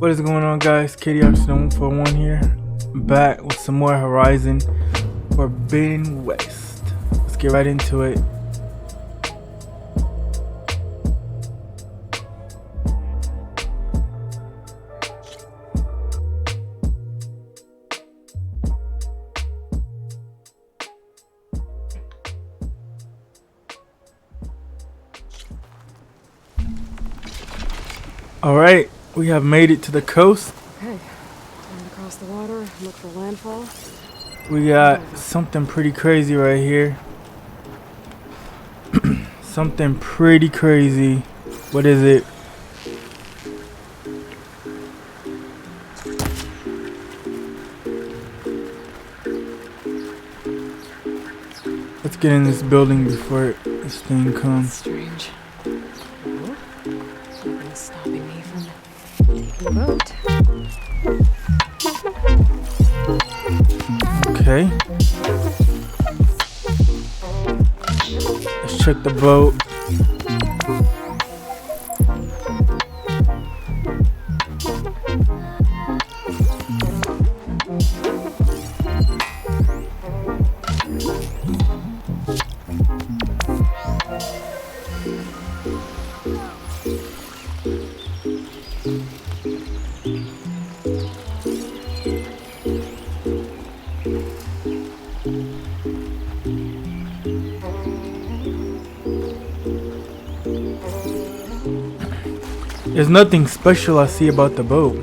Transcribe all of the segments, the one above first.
What is going on, guys? KDR141 here, back with some more Horizon Forbidden West. Let's get right into it. Alright, we have made it to the coast. Okay, time to cross the water, look for landfall. We got something pretty crazy right here. Something pretty crazy. What is it? Let's get in this building before this thing comes. Strange. Oh, something's stopping me from taking the boat. Okay. Let's check the boat. There's nothing special I see about the boat.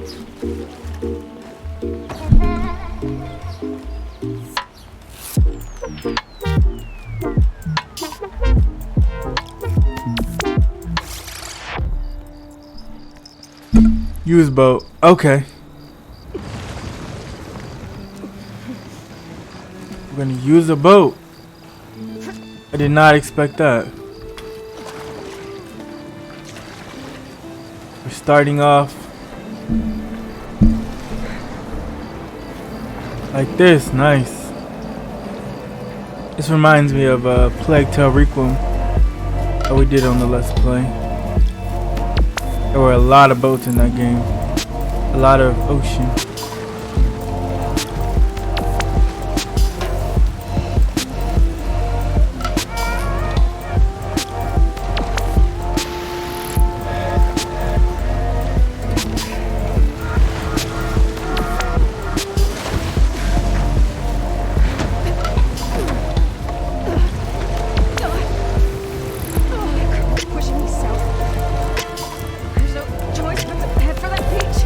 Use boat. Okay. We're gonna use a boat. I did not expect that. We're starting off like this. Nice. This reminds me of Plague Tale Requiem that we did on the Let's Play. There were a lot of boats in that game. A lot of ocean. Pushing me south. There's no choice but to head for that beach.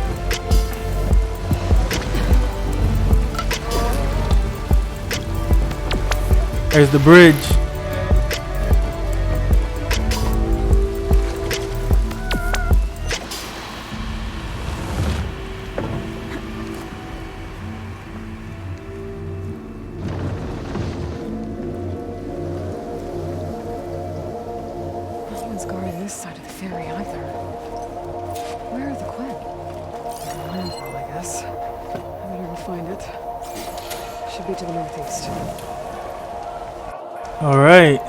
There's the bridge. No one's guarding this side of the ferry either. Where are the Quinn? Landfall, I guess. I better go find it. Should be to the northeast. All right.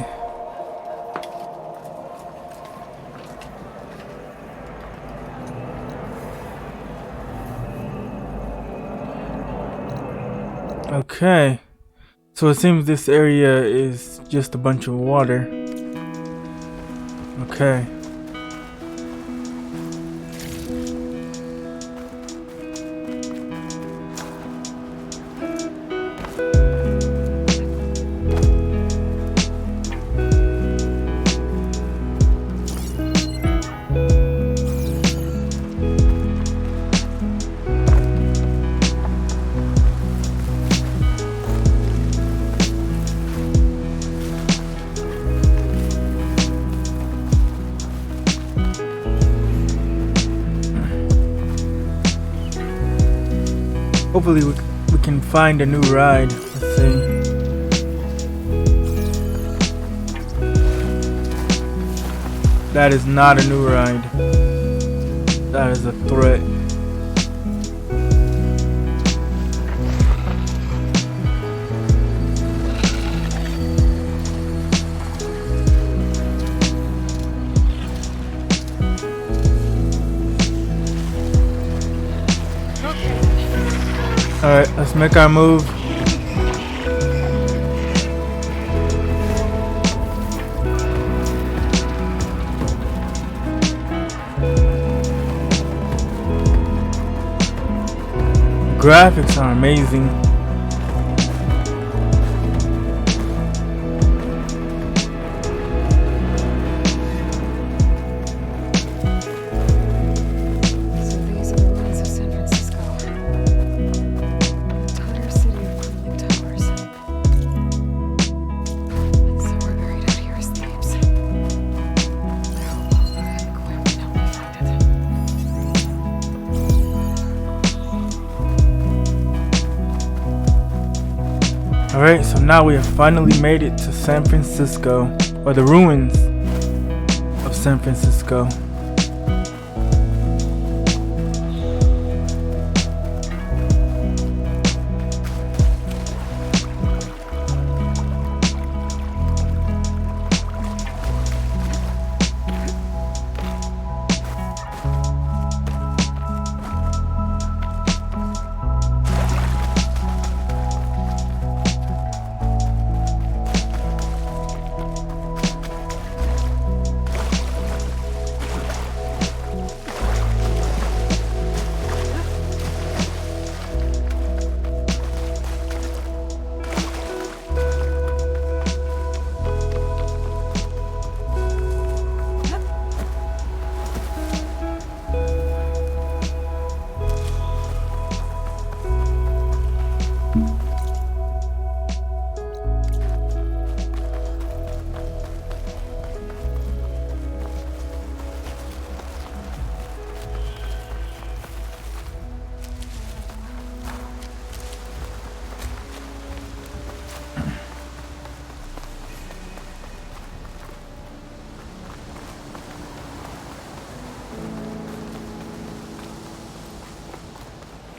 Okay. So it seems this area is just a bunch of water. Okay. Hopefully we can find a new ride. Let's see. That is not a new ride. That is a threat. Alright, let's make our move. Graphics are amazing. So these are the ruins of San Francisco. Entire city of crumbling towers. And somewhere buried out here is Thebes. I hope Papa and Quinn can help me find it. Alright, so now we have finally made it to San Francisco, or the ruins of San Francisco.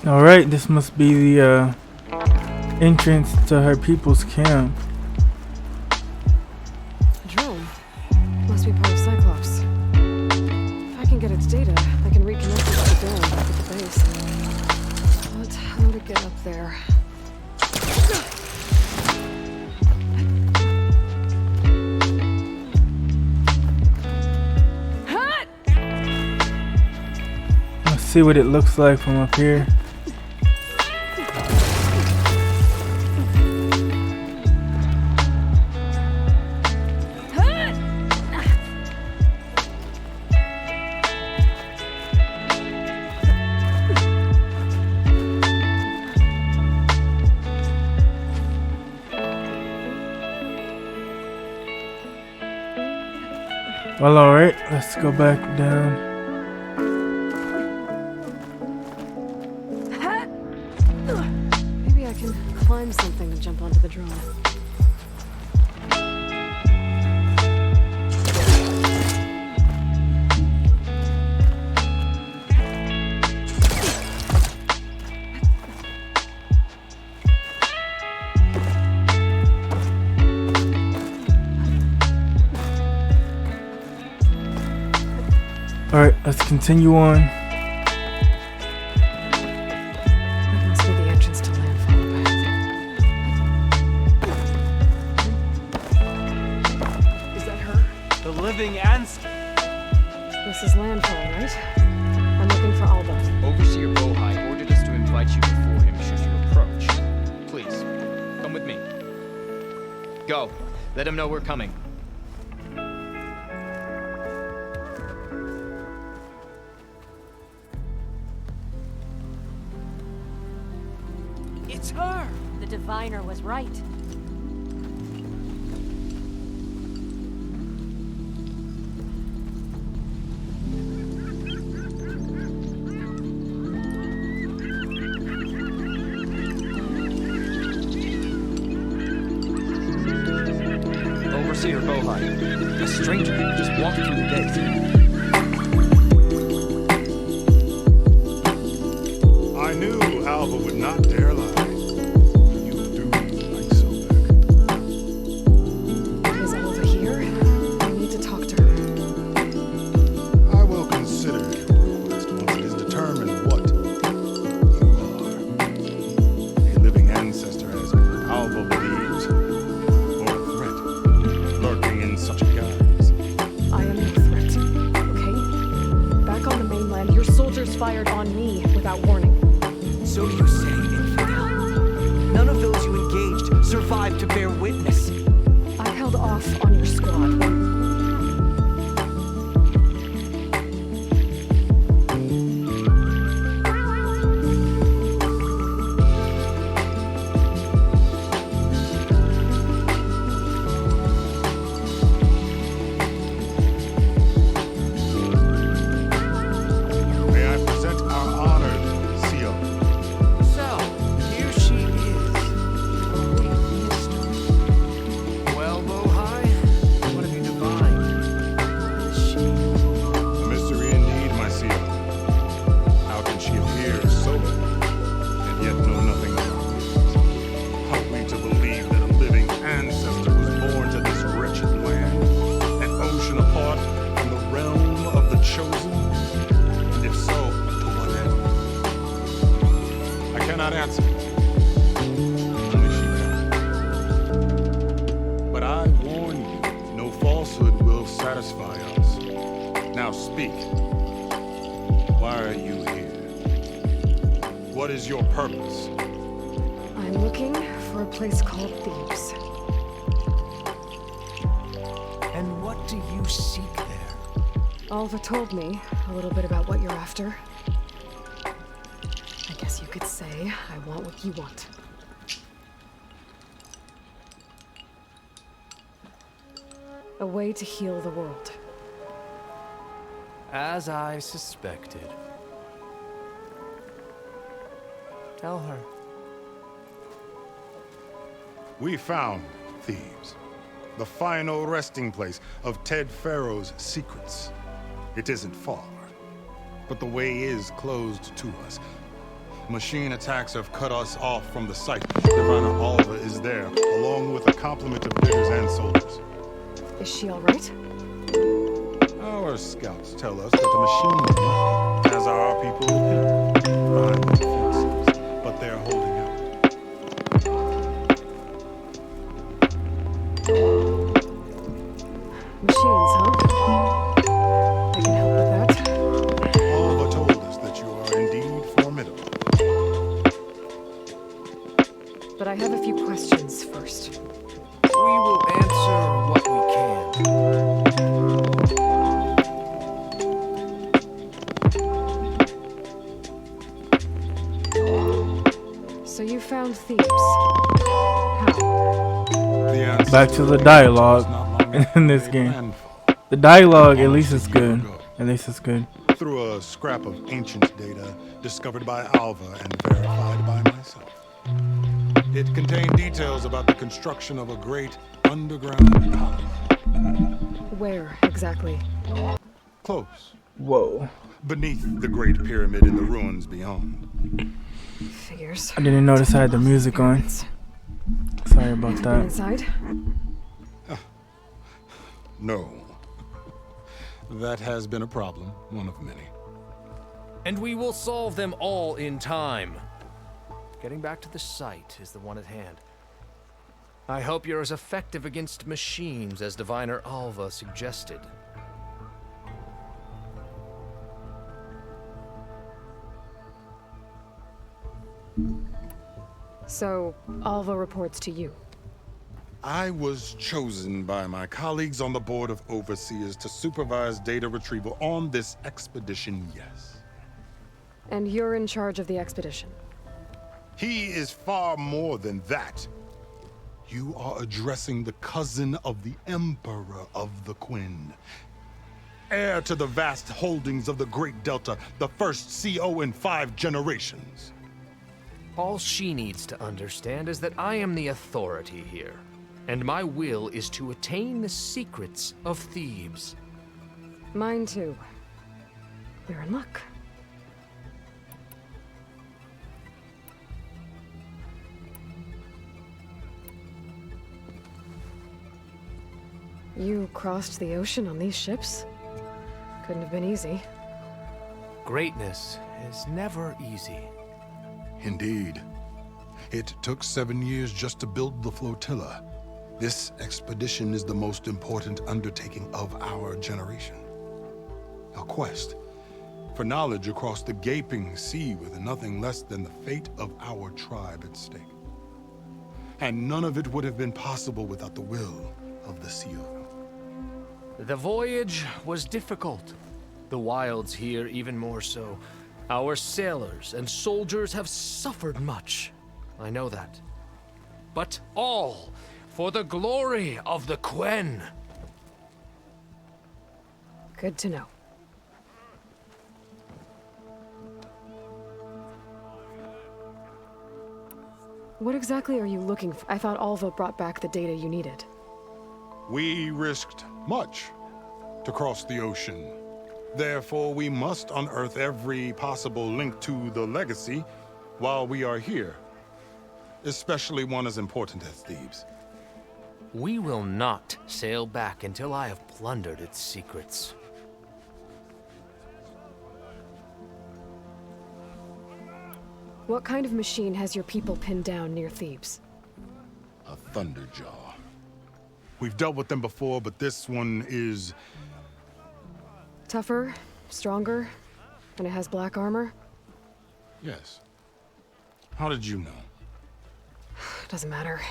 Alright, this must be the entrance to her people's camp. A drone. Must be part of Cyclops. If I can get its data, I can reconnect it to the dome back at the base. But how to get up there? Let's see what it looks like from up here. Well, alright, let's go back down. Maybe I can climb something and jump onto the drone. Alright, let's continue on. That must be the entrance to landfall up ahead. Is that her? The living answer. This is landfall, right? I'm looking for Alba. Overseer Bohai ordered us to invite you before him should you approach. Please, come with me. Go. Let him know we're coming. It's her! The diviner was right. Overseer Bohai, a stranger just walked through the gate. I knew Alva would not dare lie. You do like Sobek. Is Alba here? I need to talk to her. I will consider your request once it is determined what you are. soldiers fired on me without warning. So you say, infidel. None of those you engaged survived to bear witness. I held off on your squad. May I present our honored CO? So, here she is. Great mystery. Well, Bohai, what have you divined? What is she? A mystery indeed, my CO. How can she appear sober and yet know nothing about things? How are we to believe that a living ancestor was born to this wretched land, an ocean apart from the realm of the chosen? And if so, to what end? I cannot answer. Only she can. But I warn you, no falsehood will satisfy us. Now speak. Why are you here? What is your purpose? I'm looking for a place called Thebes. And what do you seek there? Alva told me a little bit about what you're after. I guess you could say I want what you want. A way to heal the world. As I suspected. Tell her. We found Thebes, the final resting place of Ted Faros' secrets. It isn't far, but the way is closed to us. Machine attacks have cut us off from the site. Diviner Alva is there, along with a complement of diggers and soldiers. Is she all right? Our scouts tell us that the machine has our people hidden behind the defenses, but they're holding out. Machines, huh? I can help with that. Alva told us that you are indeed formidable. But I have a few questions first. We will answer what we can. So you found Thebes. How? The answer Back to the is dialogue not long in this after game. landfall. The dialogue, at least it's good. At least it's good. Through a scrap of ancient data discovered by Alva and verified by myself. It contained details about the construction of a great underground colony. Where exactly? Close, Whoa. beneath the Great Pyramid in the ruins beyond. Figures. I didn't notice I had the music on. Sorry about Been that. inside? No. That has been a problem, one of many. And we will solve them all in time. Getting back to the site is the one at hand. I hope you're as effective against machines as Diviner Alva suggested. So, Alva reports to you. I was chosen by my colleagues on the Board of Overseers to supervise data retrieval on this expedition, yes. And you're in charge of the expedition. He is far more than that. You are addressing the cousin of the Emperor of the Quinn. Heir to the vast holdings of the Great Delta, the first CO in 5 generations. All she needs to understand is that I am the authority here, and my will is to attain the secrets of Thebes. Mine too. We're in luck. You crossed the ocean on these ships? Couldn't have been easy. Greatness is never easy. Indeed. It took 7 years just to build the flotilla. This expedition is the most important undertaking of our generation. A quest for knowledge across the gaping sea with nothing less than the fate of our tribe at stake. And none of it would have been possible without the will of the seal. The voyage was difficult. The wilds here even more so. Our sailors and soldiers have suffered much. I know that. But all for the glory of the Quen. Good to know. What exactly are you looking for? I thought Alva brought back the data you needed. We risked much to cross the ocean. Therefore, we must unearth every possible link to the legacy while we are here. Especially one as important as Thebes. We will not sail back until I have plundered its secrets. What kind of machine has your people pinned down near Thebes? A Thunderjaw. We've dealt with them before, but this one is... Tougher, stronger, and it has black armor? Yes. How did you know? Doesn't matter.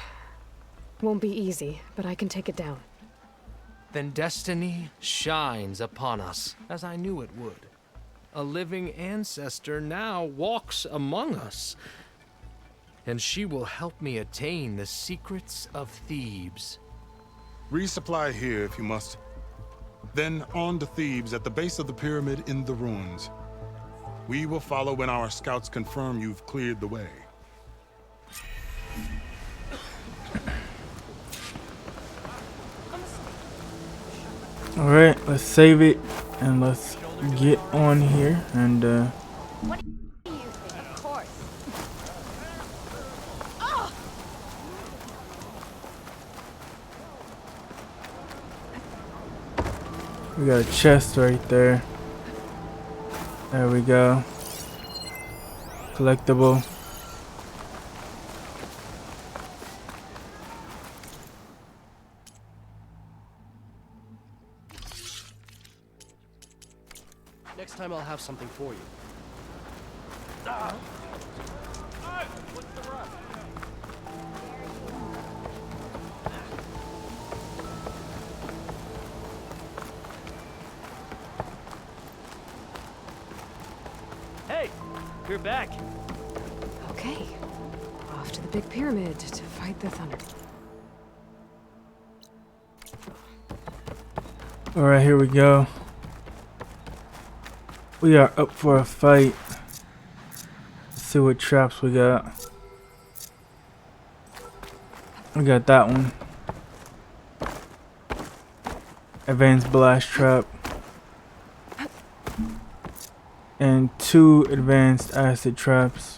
Won't be easy, but I can take it down. Then destiny shines upon us, as I knew it would. A living ancestor now walks among us, and she will help me attain the secrets of Thebes. Resupply here if you must. Then on to Thebes at the base of the pyramid in the ruins. We will follow when our scouts confirm you've cleared the way. Alright, let's save it and let's get on here and What do you think? Of course. we got a chest right there. There we go. Collectible. Next time I'll have something for you. Hey, you're back. Okay. Off to the big pyramid to fight the thunder. Alright, here we go. We are up for a fight. Let's see what traps we got. We got that one. Advanced blast trap. And 2 advanced acid traps.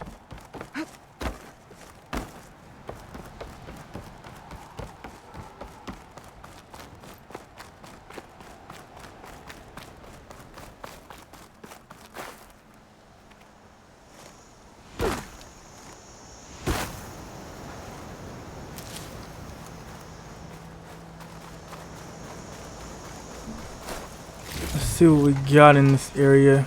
Let's see what we got in this area.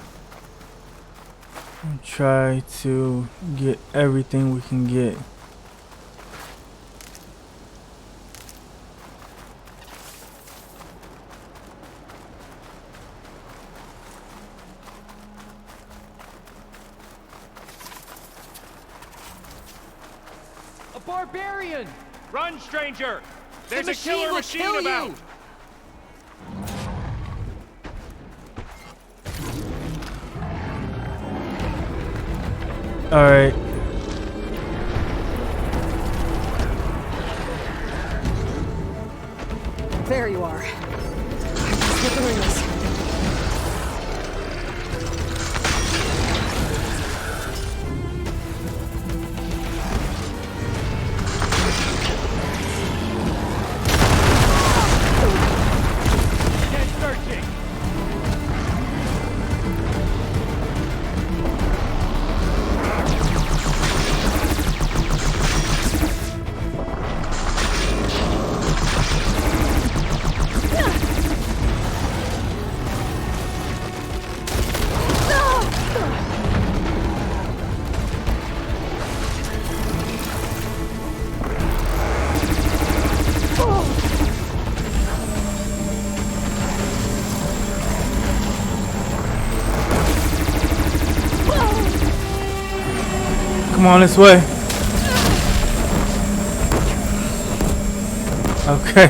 And try to get everything we can get. A barbarian! Run, stranger! There's The a killer will machine kill about! you! Alright. There you are. Get the rings. Get searching! Come on this way. Okay.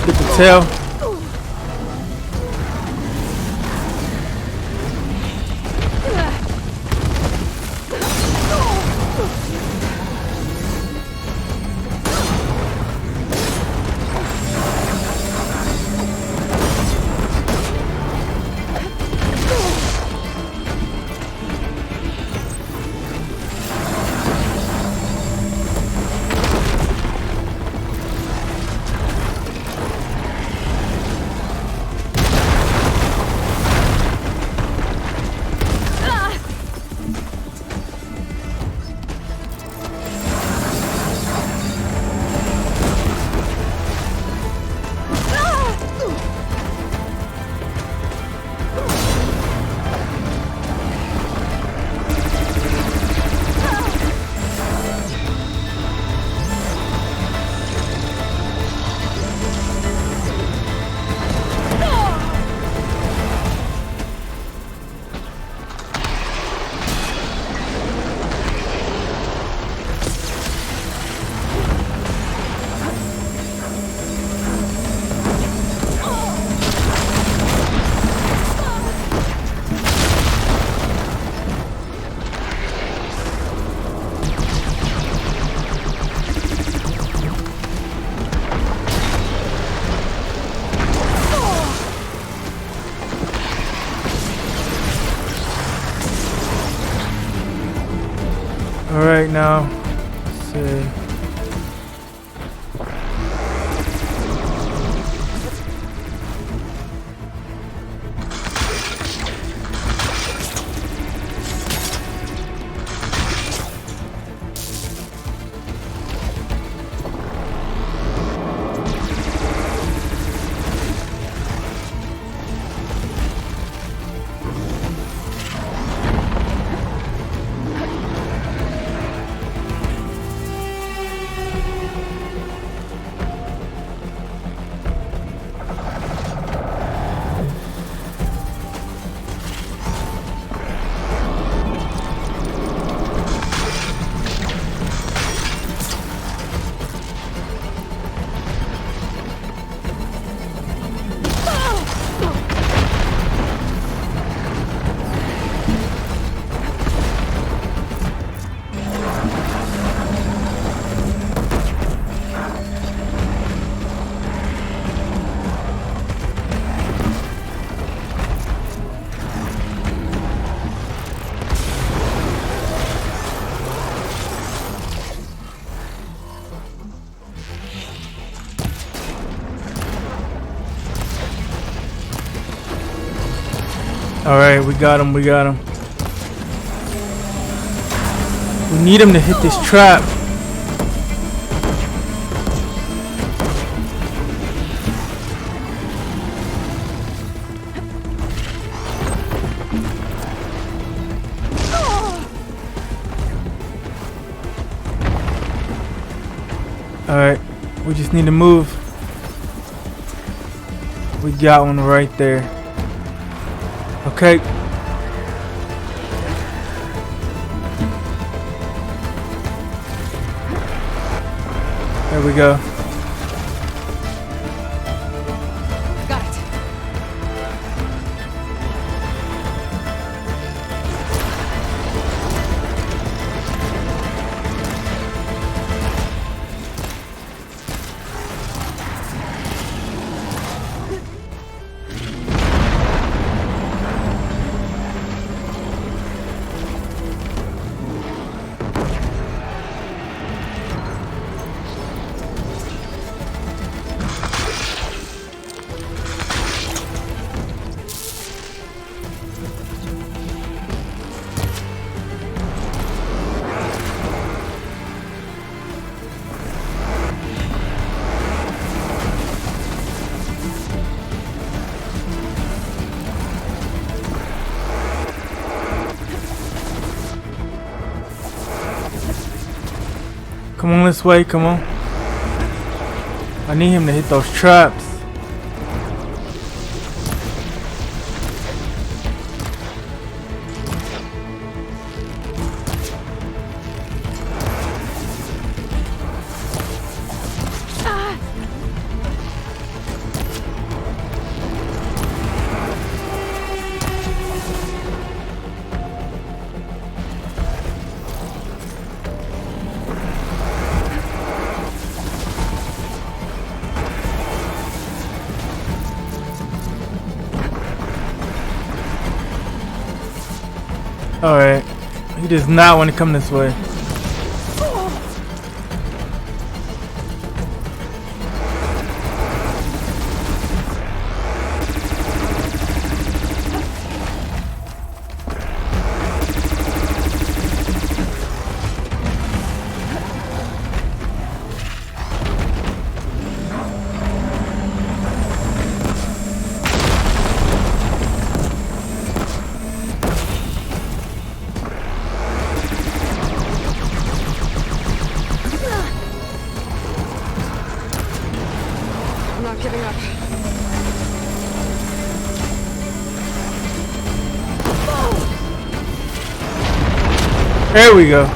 Get the tail. All right, now, let's see. All right, we got him. We got him. We need him to hit this trap. All right, we just need to move. We got one right there. Okay. There we go. Got it. Come on this way, come on. I need him to hit those traps. Alright. He does not want to come this way. I'm not giving up. There we go.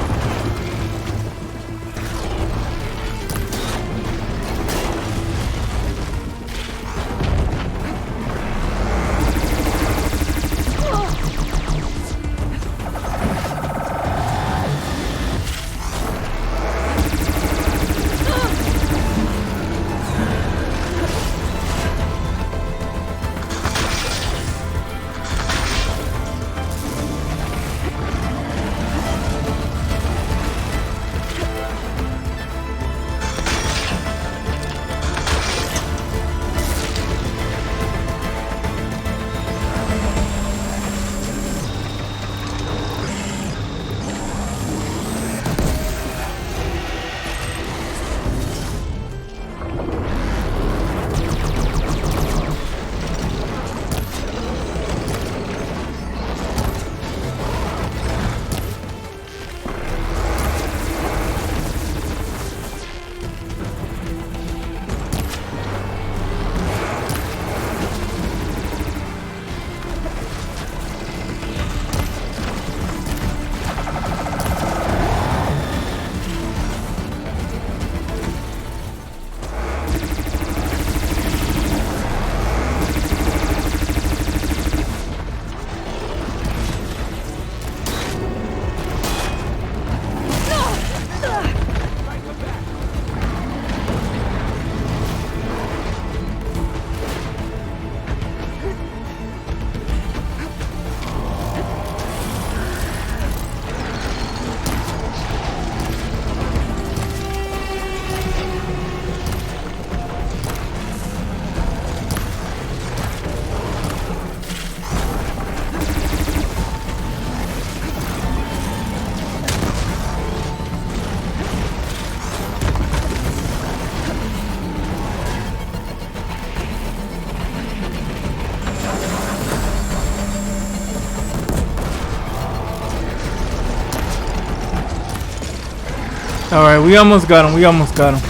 Alright, we almost got him. We almost got him.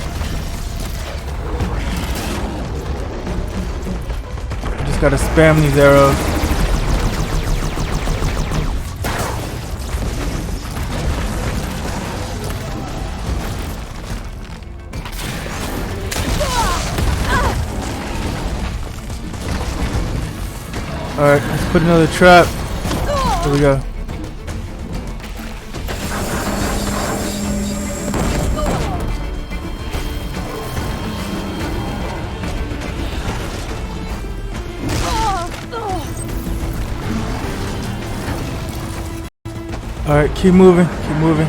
Just gotta spam these arrows. Alright, let's put another trap. Here we go. Alright, keep moving, keep moving.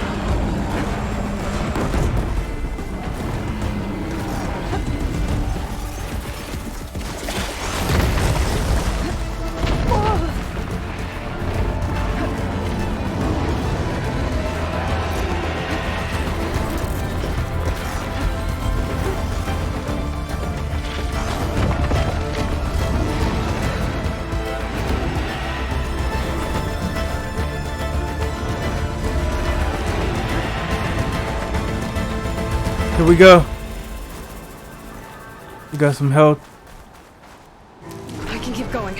Here we go. We got some health. I can keep going.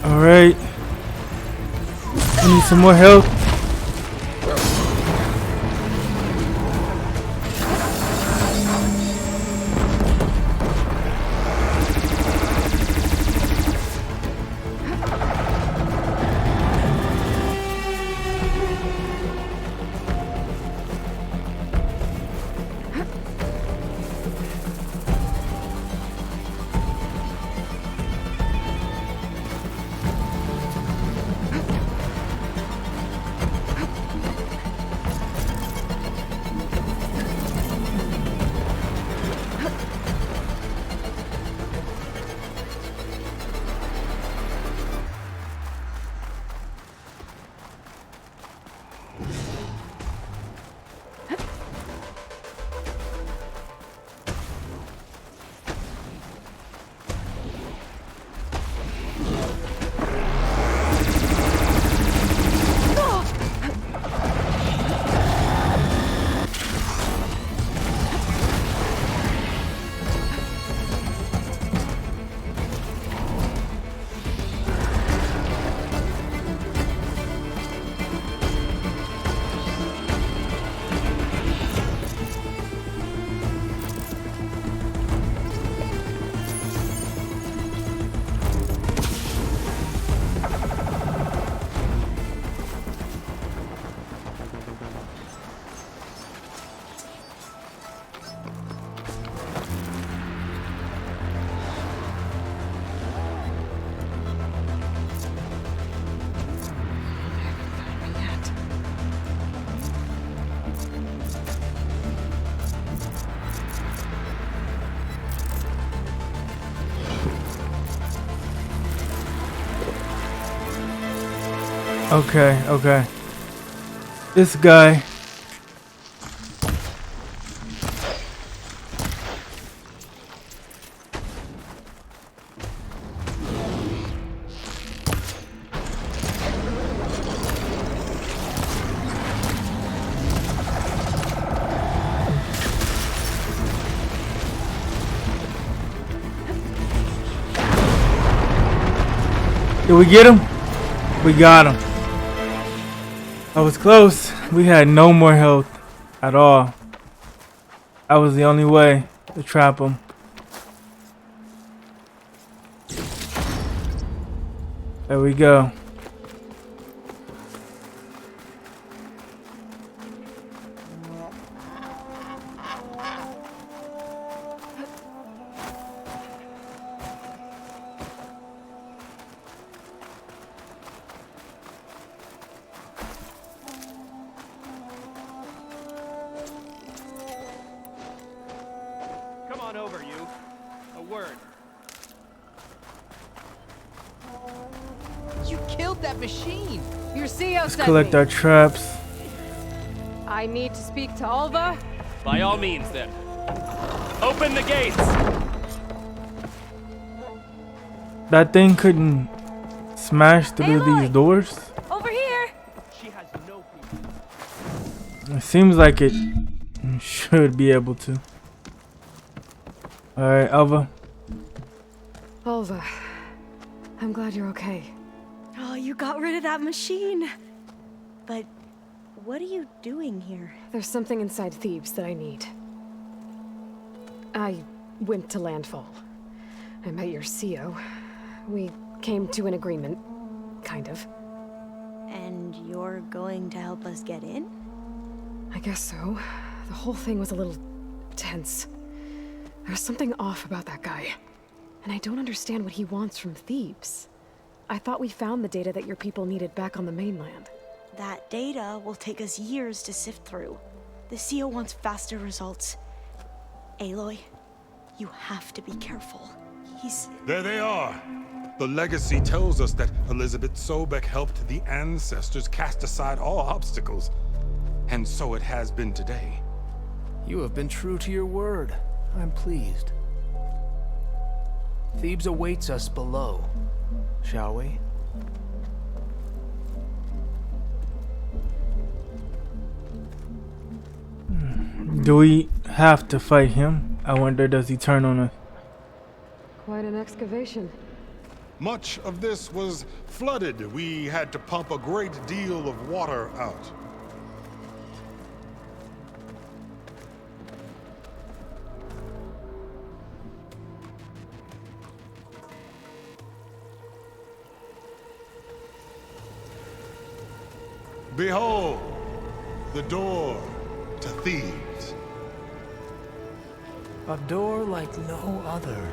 Alright. I need some more help. Okay, okay. This guy. Did we get him? We got him. I was close. We had no more health at all. That was the only way to trap him. There we go. Come on over, you. A word. You killed that machine! Your CEO Let's sent collect me. our traps. I need to speak to Alva. By all means, then. Open the gates! That thing couldn't smash through Aloy! these doors. Over here. She has no people. It seems like it should be able to. Alright, Alva. Alva, I'm glad you're okay. Oh, you got rid of that machine. But what are you doing here? There's something inside Thebes that I need. I went to landfall. I met your CEO. We came to an agreement, kind of. And you're going to help us get in? I guess so. The whole thing was a little tense. There's something off about that guy. And I don't understand what he wants from Thebes. I thought we found the data that your people needed back on the mainland. That data will take us years to sift through. The CO wants faster results. Aloy, you have to be careful. There they are. The legacy tells us that Elizabeth Sobek helped the ancestors cast aside all obstacles. And so it has been today. You have been true to your word. I'm pleased. Thebes awaits us below, shall we? Do we have to fight him? I wonder, does he turn on us? Quite an excavation. Much of this was flooded. We had to pump a great deal of water out. Behold, the door to Thebes. A door like no other.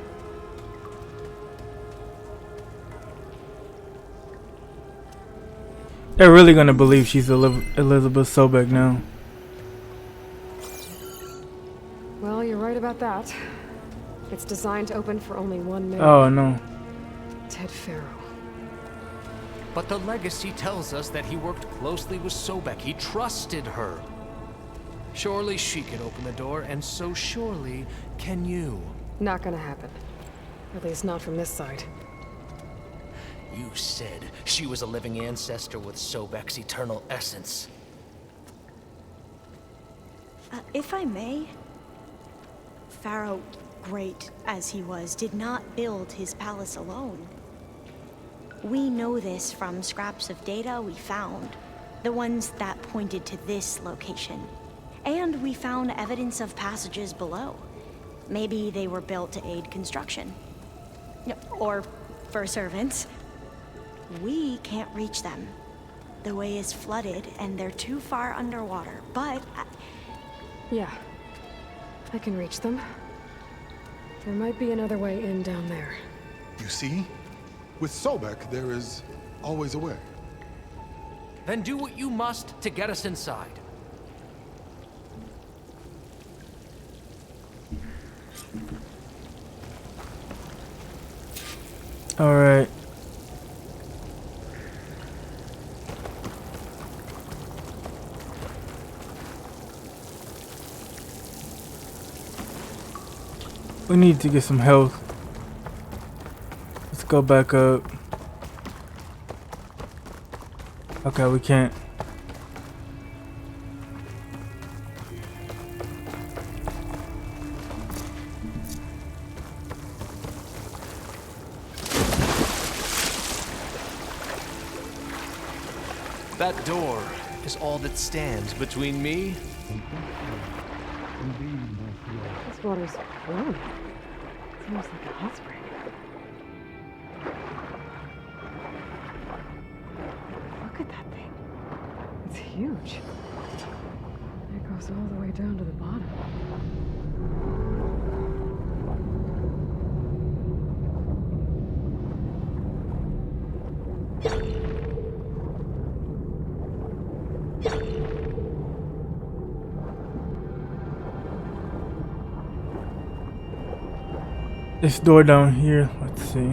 They're really gonna believe she's Elizabeth Sobek now. Well, you're right about that. It's designed to open for only one man. Oh no. Ted Faro. But the legacy tells us that he worked closely with Sobek. He trusted her. Surely she can open the door, and so surely can you. Not gonna happen. At least not from this side. You said she was a living ancestor with Sobek's eternal essence. If I may, Pharaoh, great as he was, did not build his palace alone. We know this from scraps of data we found, the ones that pointed to this location. And we found evidence of passages below. Maybe they were built to aid construction. Or for servants. We can't reach them. The way is flooded and they're too far underwater, but... Yeah. I can reach them. There might be another way in down there. You see? With Sobek, there is always a way. Then do what you must to get us inside. All right. We need to get some health. Let's go back up. Okay, we can't. That door is all that stands between me. This water's flowing. It's almost like a hot spring. Look at that thing. It's huge. It goes all the way down to the bottom. This door down here, let's see.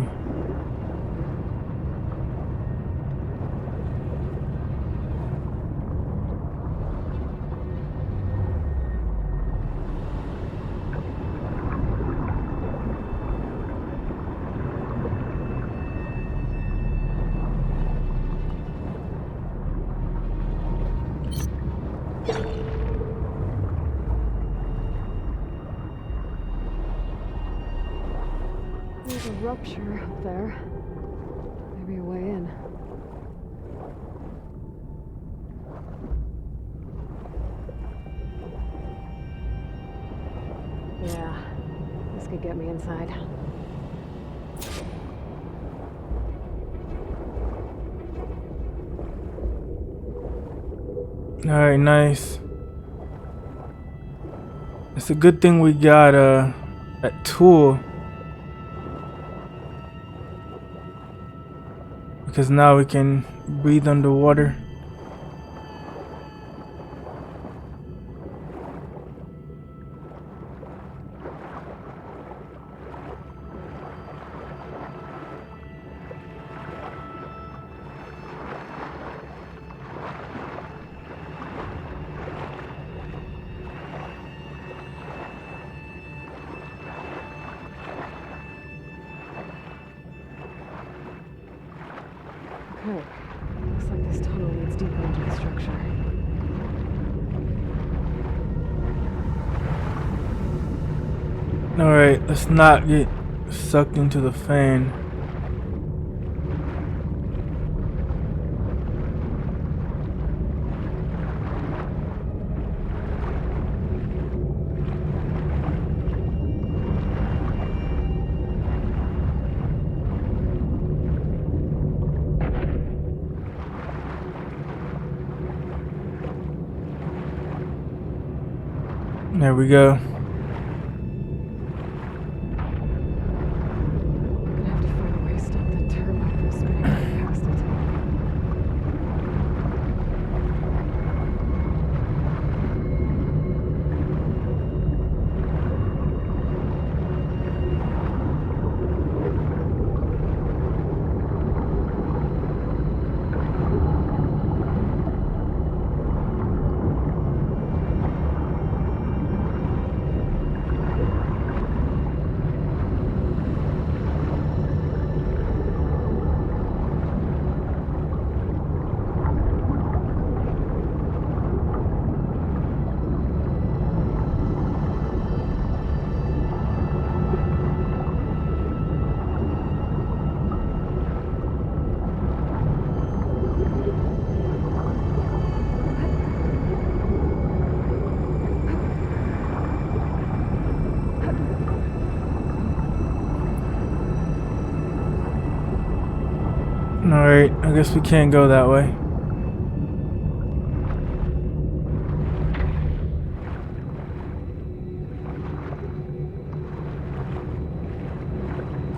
There's a rupture up there. Maybe a way in. Yeah, this could get me inside. Alright, nice. It's a good thing we got That tool. Because now we can breathe underwater. Okay. Looks like this tunnel leads deeper into the structure. Alright, let's not get sucked into the fan. There we go. Gonna have to find a way to stop the turbine from spinning right past it. Alright, I guess we can't go that way.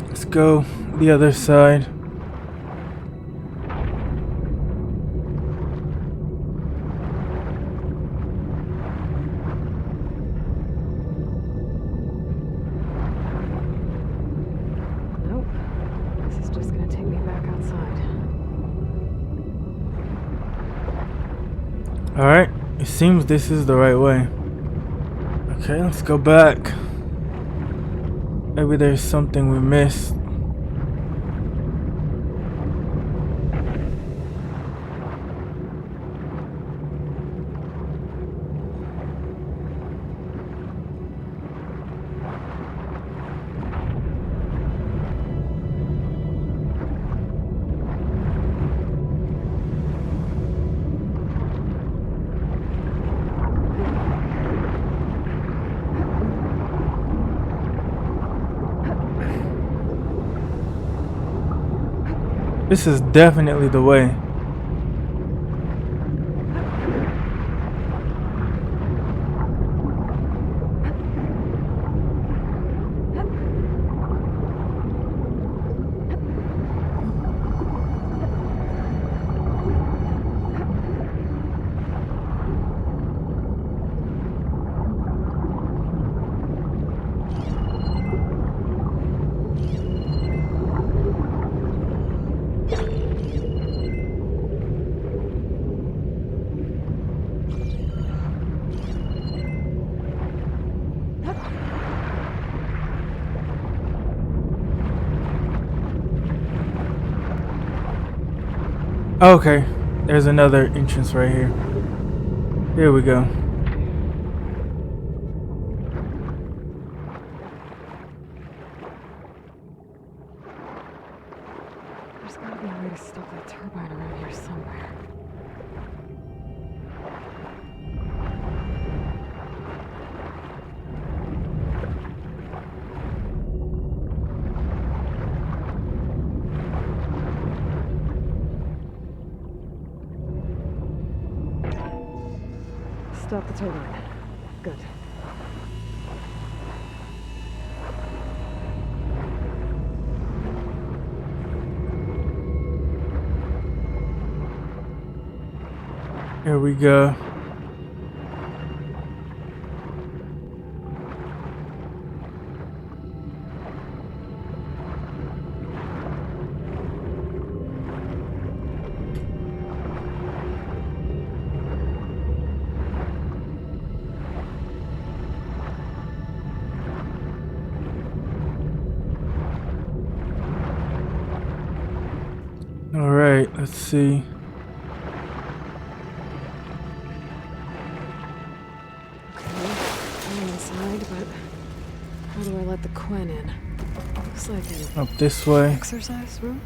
Let's go the other side. Nope. This is just gonna take me back outside. Alright, it seems this is the right way. Okay, let's go back. Maybe there's something we missed. This is definitely the way. Okay, there's another entrance right here. Here we go. There's gotta be a way to stop that turbine around here somewhere. Stop the turbine. Good. Here we go. All right, let's see. Okay, I'm inside, but how do I let the Quen in? Looks like an Up this way. exercise room.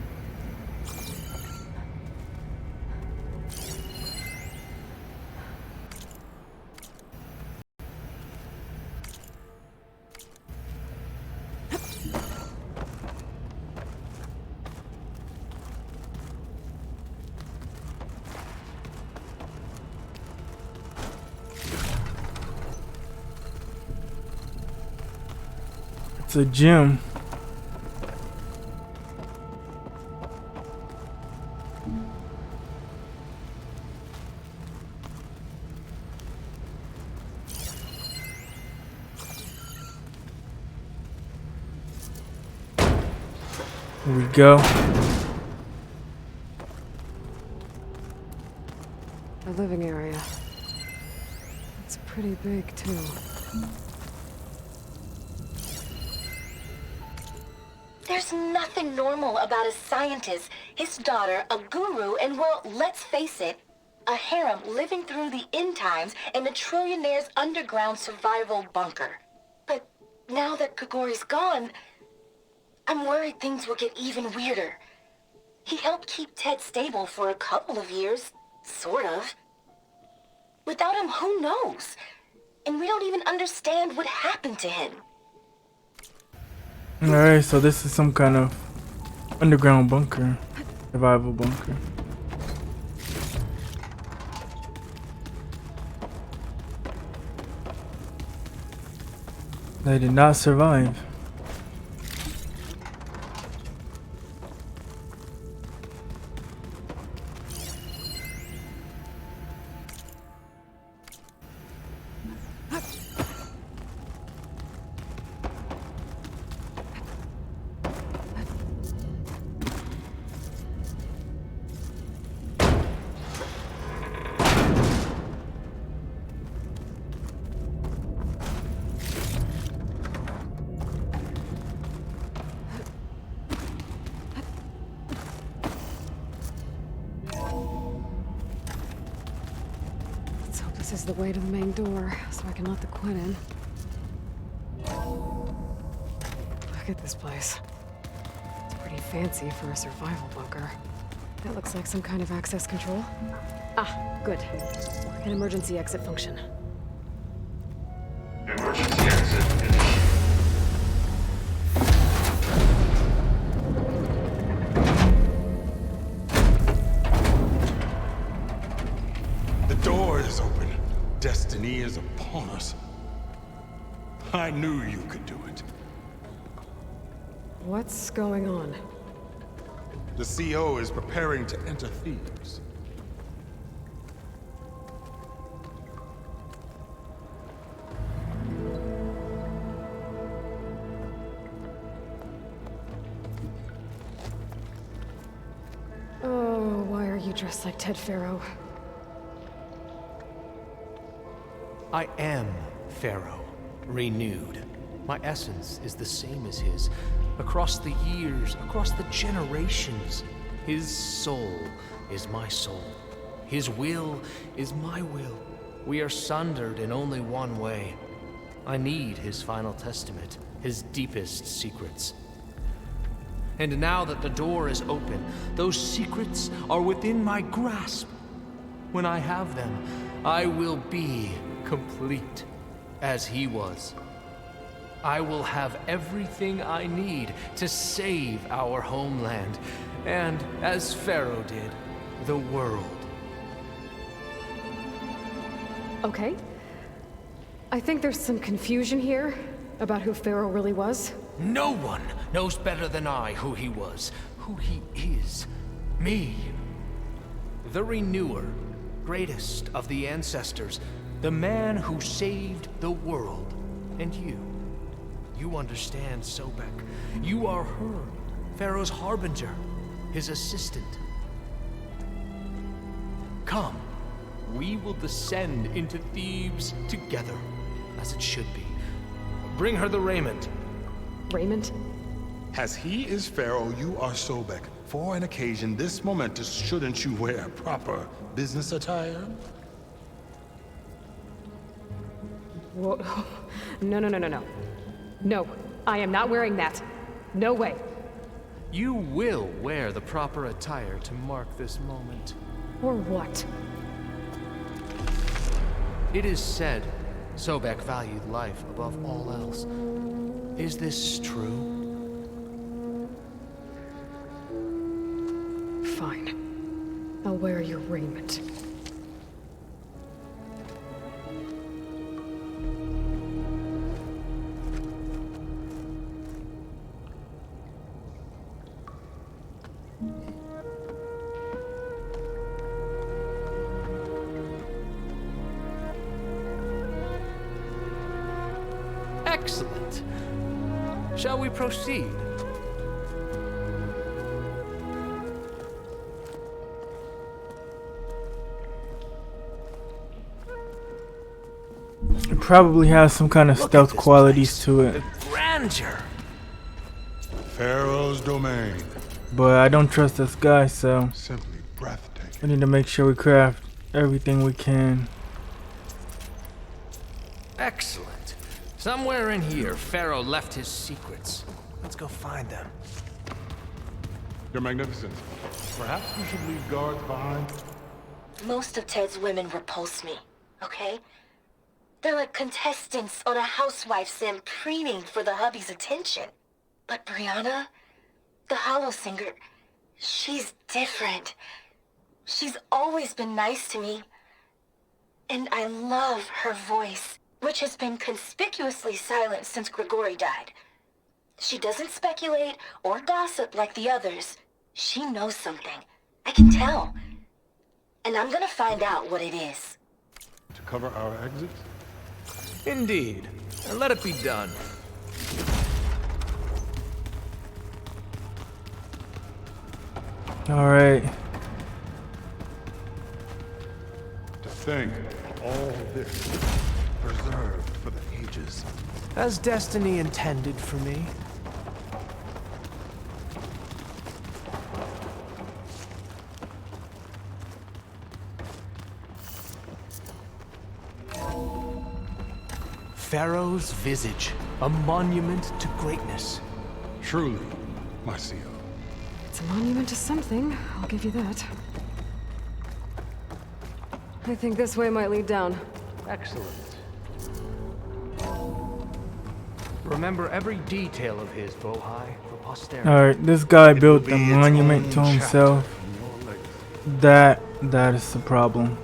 It's a gym. Here we go. The living area. It's pretty big, too. There's nothing normal about a scientist, his daughter, a guru, and well, let's face it, a harem living through the end times in a trillionaire's underground survival bunker. But now that Kagori's gone, I'm worried things will get even weirder. He helped keep Ted stable for a couple of years, sort of. Without him, who knows? And we don't even understand what happened to him. Alright, so this is some kind of underground bunker. Survival bunker. They did not survive. Let's hope this is the way to the main door, so I can let the Quen in. Look at this place. It's pretty fancy for a survival bunker. That looks like some kind of access control. Ah, good. An emergency exit function. Emergency exit initiated. The door is open. Destiny is upon us. I knew you could do it. What's going on? The CO is preparing to enter Thebes. Oh, why are you dressed like Ted Faro? I am Pharaoh, renewed. My essence is the same as his. Across the years, across the generations, his soul is my soul. His will is my will. We are sundered in only one way. I need his final testament, his deepest secrets. And now that the door is open, those secrets are within my grasp. When I have them, I will be complete, as he was. I will have everything I need to save our homeland, and, as Pharaoh did, the world. Okay. I think there's some confusion here about who Pharaoh really was. No one knows better than I who he was, who he is. Me. The Renewer. greatest of the ancestors, the man who saved the world. And you understand, Sobek. You are her, Pharaoh's harbinger, his assistant. Come, we will descend into Thebes together, as it should be. Bring her the raiment. Raiment? As he is Pharaoh, you are Sobek. For an occasion this momentous, shouldn't you wear proper business attire? Whoa. No, no, no, no, no. No, I am not wearing that. No way. You will wear the proper attire to mark this moment. Or what? It is said Sobek valued life above all else. Is this true? Fine. I'll wear your raiment. Excellent. Shall we proceed? It probably has some kind of Look at stealth this qualities place. to it. The grandeur. Pharaoh's domain. But I don't trust this guy, so Simply breathtaking. we need to make sure we craft everything we can. Excellent. Somewhere in here, Pharaoh left his secrets. Let's go find them. Your Magnificence, perhaps we should leave guards behind? Most of Ted's women repulse me, okay? They're like contestants on a housewife sim preening for the hubby's attention. But Brianna, the hollow singer, she's different. She's always been nice to me. And I love her voice, which has been conspicuously silent since Grigori died. She doesn't speculate or gossip like the others. She knows something. I can tell. And I'm gonna find out what it is. To cover our exits? Indeed. And let it be done. All right. To think all this preserved for the ages. As destiny intended for me. Pharaoh's visage, a monument to greatness. Truly, my seal. It's a monument to something, I'll give you that. I think this way might lead down. Excellent. Remember every detail of his, Bohai, for posterity. All right, this guy built Be a its monument own to chapter himself. in your legacy. That is the problem.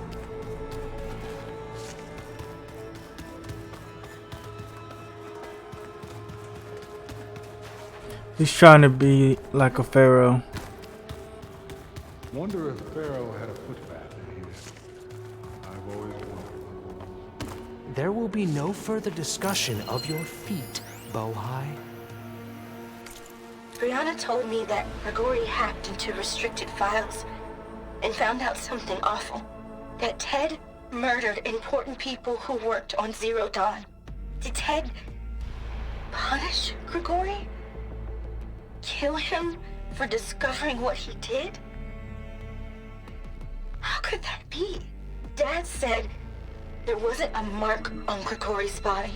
He's trying to be like a pharaoh. Wonder if Pharaoh had a footbath in here. I've always wondered. There will be no further discussion of your feet, Bohai. Brianna told me that Grigori hacked into restricted files and found out something awful. That Ted murdered important people who worked on Zero Dawn. Did Ted punish Grigori? Kill him for discovering what he did? How could that be? Dad said there wasn't a mark on Grigori's body.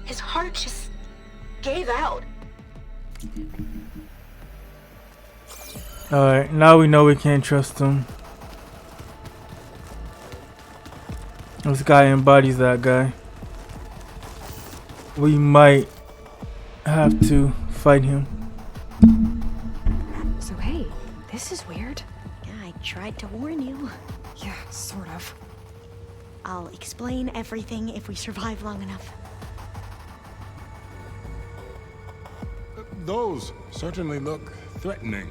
His heart just gave out. Alright, now we know we can't trust him. This guy embodies that guy. We might have to fight him. So hey, this is weird. Yeah, I tried to warn you. Yeah, sort of. I'll explain everything if we survive long enough. Those certainly look threatening.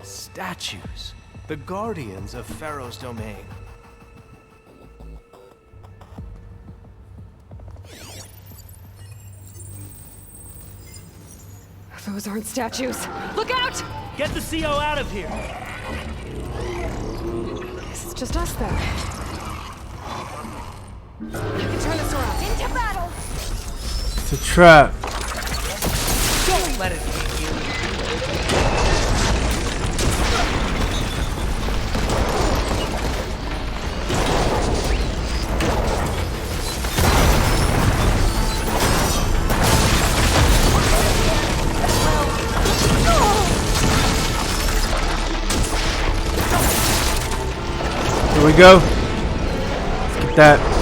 Statues. the guardians of Faros' domain. Those aren't statues. Look out! Get the CO out of here! Guess it's just us then. I can turn this around. Into battle! It's a trap. Don't let it hit you! Here we go. Let's get that.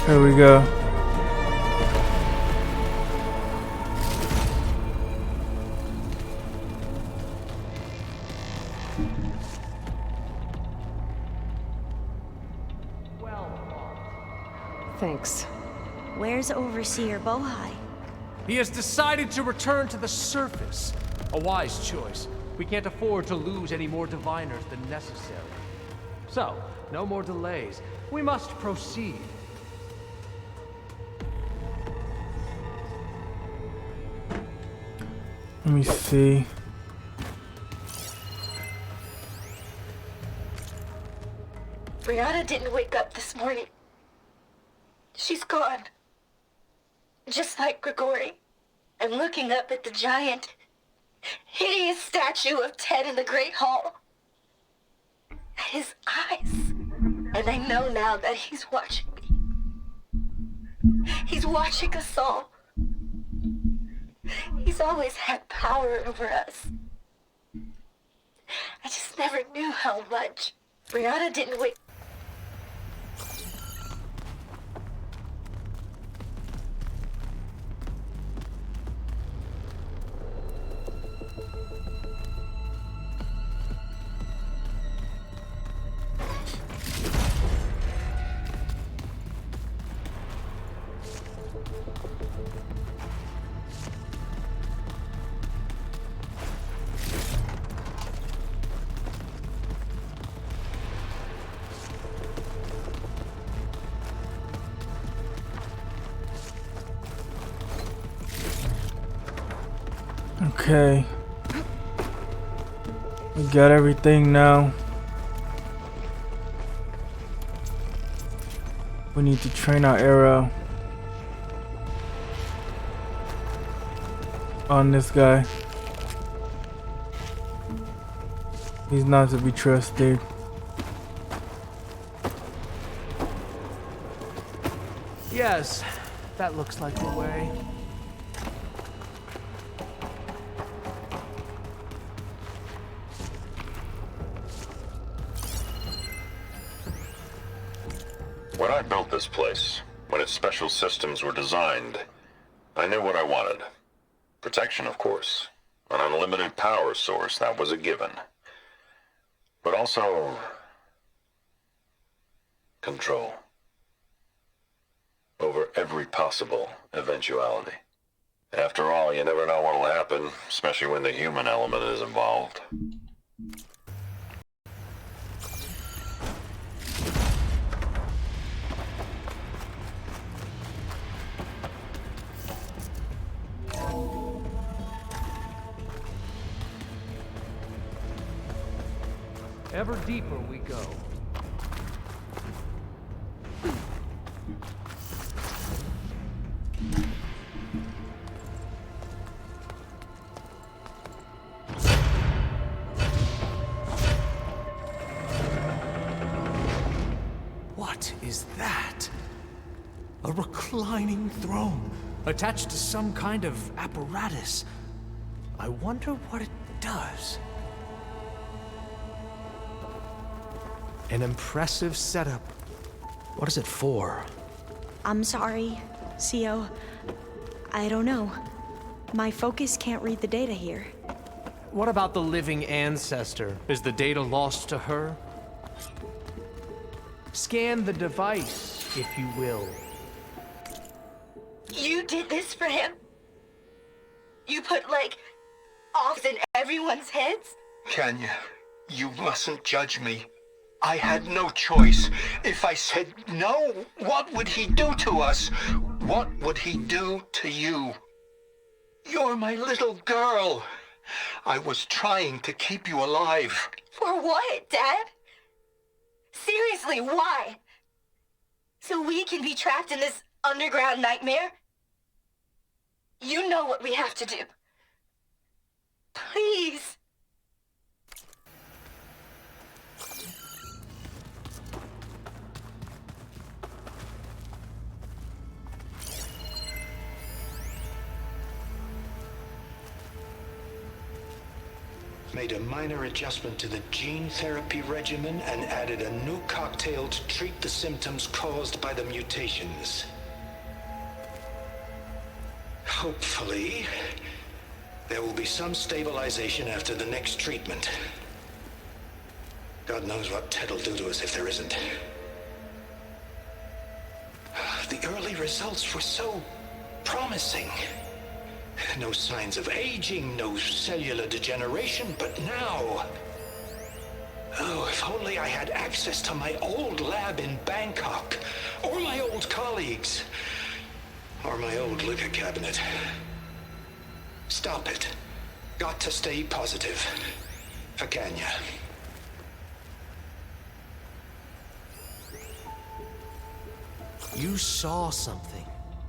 Here we go. Thanks. Where's Overseer Bohai? He has decided to return to the surface. A wise choice. We can't afford to lose any more diviners than necessary. So, no more delays. We must proceed. Let me see. Brianna didn't wake up this morning. She's gone. Just like Grigori. I'm looking up at the giant, hideous statue of Ted in the Great Hall. At his eyes. And I know now that he's watching me. He's watching us all. He's always had power over us. I just never knew how much. Brianna didn't wake. Okay. We got everything now. We need to train our arrow on this guy. He's not to be trusted. Yes, that looks like the way. When I built this place, when its special systems were designed, I knew what I wanted. Protection, of course. An unlimited power source, that was a given. But also... control. Over every possible eventuality. After all, you never know what'll happen, especially when the human element is involved. Ever deeper we go. What is that? A reclining throne, attached to some kind of apparatus. I wonder what it... does. An impressive setup. What is it for? I'm sorry, CO. I don't know. My focus can't read the data here. What about the living ancestor? Is the data lost to her? Scan the device, if you will. You did this for him? You put, like, offs in everyone's heads? Kenya, you mustn't judge me. I had no choice. If I said no, what would he do to us? What would he do to you? You're my little girl. I was trying to keep you alive. For what, Dad? Seriously, why? So we can be trapped in this underground nightmare? You know what we have to do. Please. Made a minor adjustment to the gene therapy regimen and added a new cocktail to treat the symptoms caused by the mutations. Hopefully, there will be some stabilization after the next treatment. God knows what Ted'll do to us if there isn't. The early results were so promising. No signs of aging, no cellular degeneration, but now... Oh, if only I had access to my old lab in Bangkok, or my old colleagues, or my old liquor cabinet. Stop it. Got to stay positive. For Kenya. You saw something.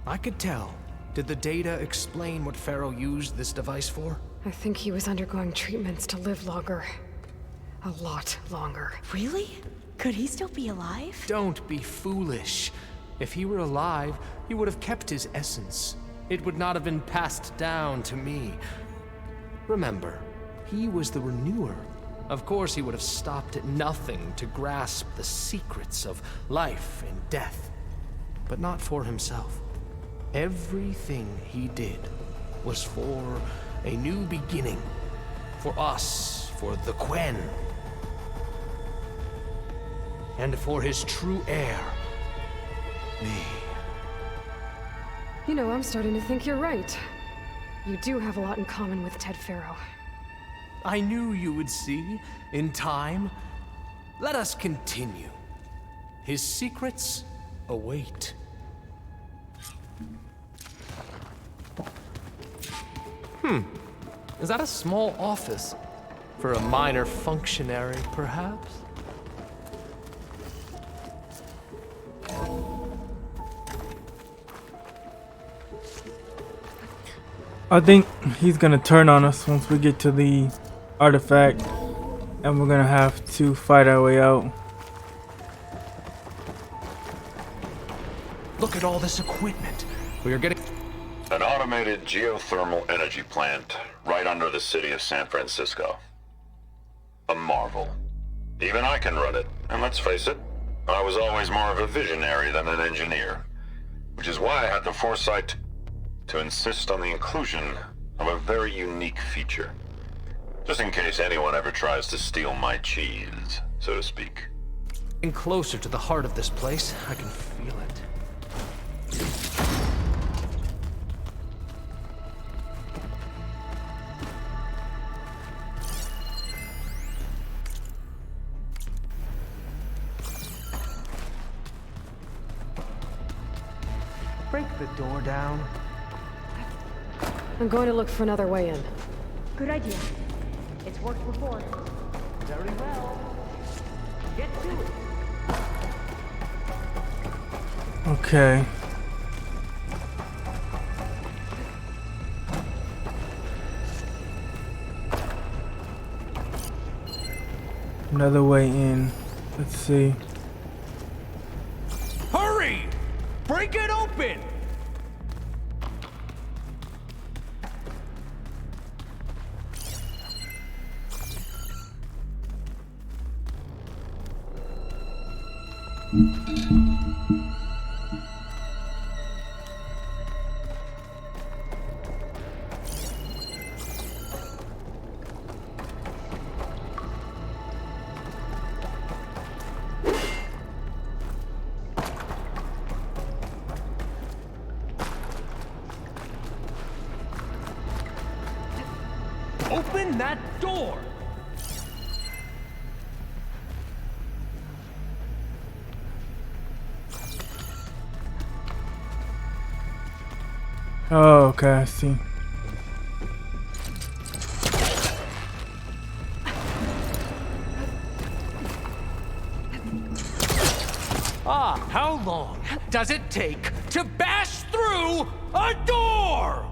I could tell. Did the data explain what Faro used this device for? I think he was undergoing treatments to live longer. A lot longer. Really? Could he still be alive? Don't be foolish. If he were alive, he would have kept his essence. It would not have been passed down to me. Remember, he was the renewer. Of course he would have stopped at nothing to grasp the secrets of life and death. But not for himself. Everything he did was for a new beginning. For us, for the Quen. And for his true heir, me. You know, I'm starting to think you're right. You do have a lot in common with Ted Faro. I knew you would see, in time. Let us continue. His secrets await. Is that a small office? For a minor functionary, perhaps? I think he's gonna turn on us once we get to the artifact, and we're gonna have to fight our way out. Look at all this equipment. We are getting... An automated geothermal energy plant right under the city of San Francisco. A marvel. Even I can run it, and let's face it, I was always more of a visionary than an engineer, which is why I had the foresight to insist on the inclusion of a very unique feature, just in case anyone ever tries to steal my cheese, so to speak. Getting closer to the heart of this place, I can feel it. Break the door down. I'm going to look for another way in. Good idea. It's worked before. Very well. Get to it. Okay. Another way in. Let's see. Hurry! Break it open! Open that door! Oh, okay, I see. Ah, how long does it take to bash through a door?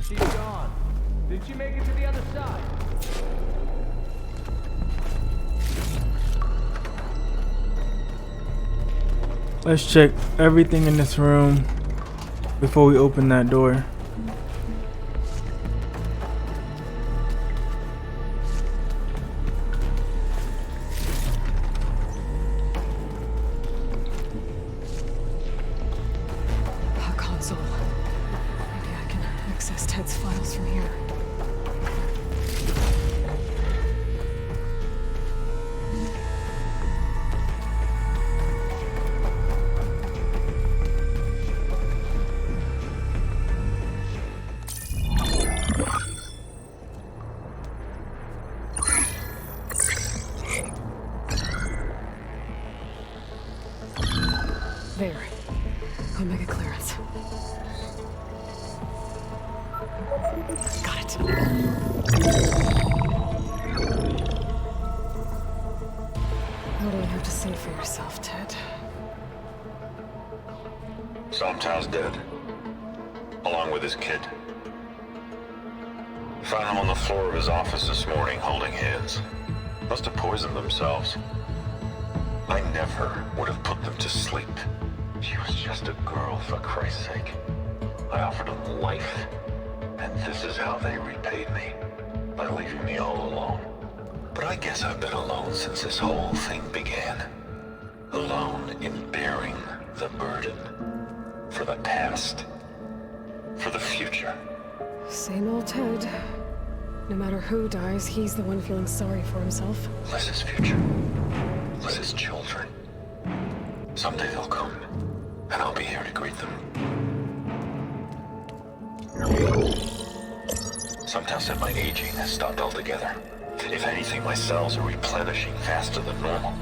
She's gone. Did she make it to the other side? Let's check everything in this room before we open that door. A console. Maybe I can access Ted's files from here. There. Omega clearance. Got it. What do you have to say for yourself, Ted? Somtow's dead. Along with his kid. Found him on the floor of his office this morning, holding hands. Must have poisoned themselves. I never would have put them to sleep. She was just a girl, for Christ's sake. I offered them life, and this is how they repaid me, by leaving me all alone. But I guess I've been alone since this whole thing began. Alone in bearing the burden. For the past. For the future. Same old Ted. No matter who dies, he's the one feeling sorry for himself. Liz's future. Liz's children. Someday they'll come, and I'll be here to greet them. Sometimes said my aging has stopped altogether. If anything, my cells are replenishing faster than normal.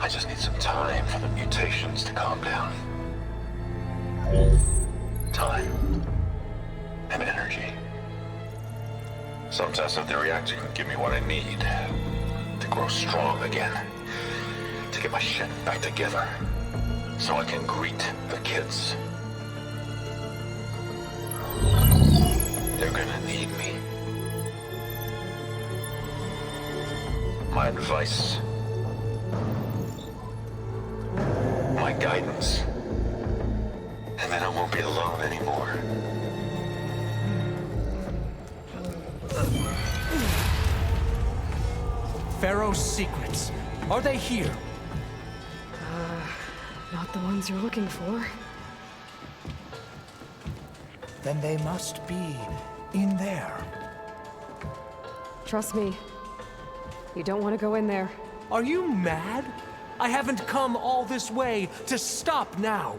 I just need some time for the mutations to calm down. Time. And energy. Sometimes said the reactor can give me what I need to grow strong again. To get my shit back together. So I can greet the kids. They're gonna need me. My advice. My guidance. And then I won't be alone anymore. Faros' secrets. Are they here? Not the ones you're looking for. Then they must be in there. Trust me. You don't want to go in there. Are you mad? I haven't come all this way to stop now.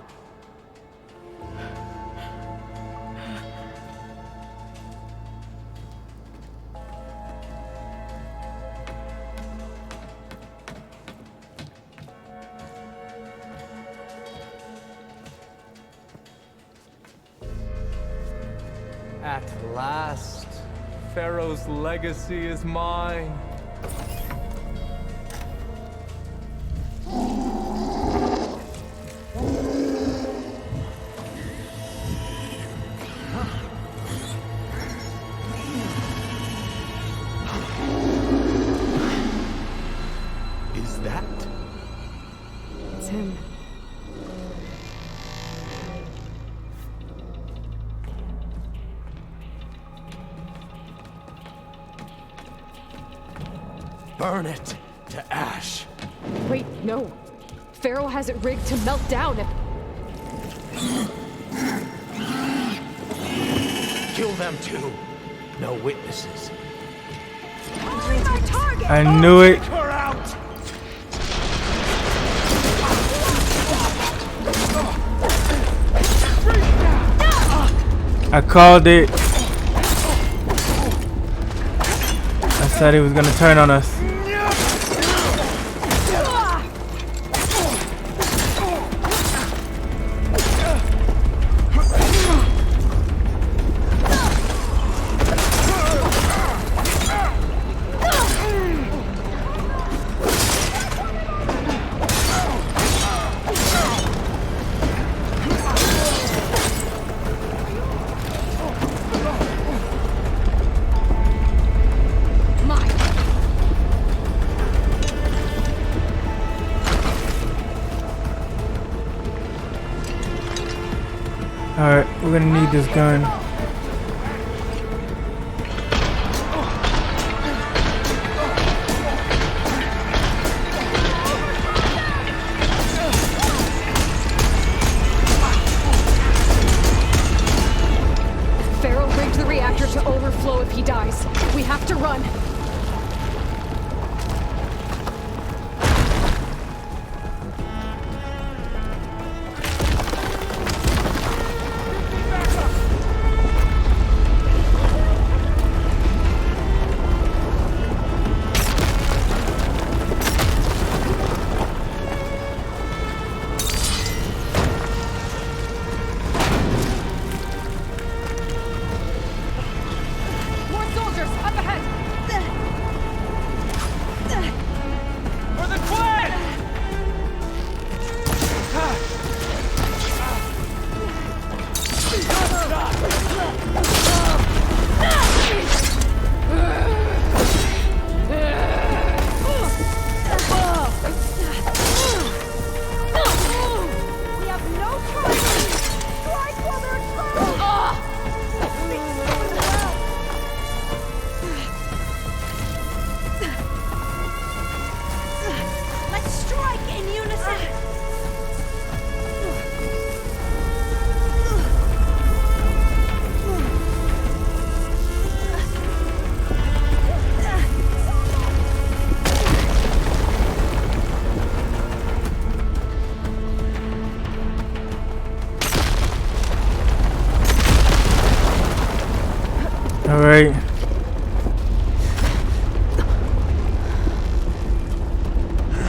At last, Pharaoh's legacy is mine. Is that? It's him. burn it to ash. Wait, no. Faro has it rigged to melt down if... Kill them too. No witnesses. My target! I knew it. Take her out! I called it. I said he was gonna turn on us. Alright, we're gonna need this gun. Faro rigged the reactor to overflow if he dies. We have to run. More soldiers, up ahead! For the clan! We have no time! Strike while they're exposed! Let's strike in unison! Alright.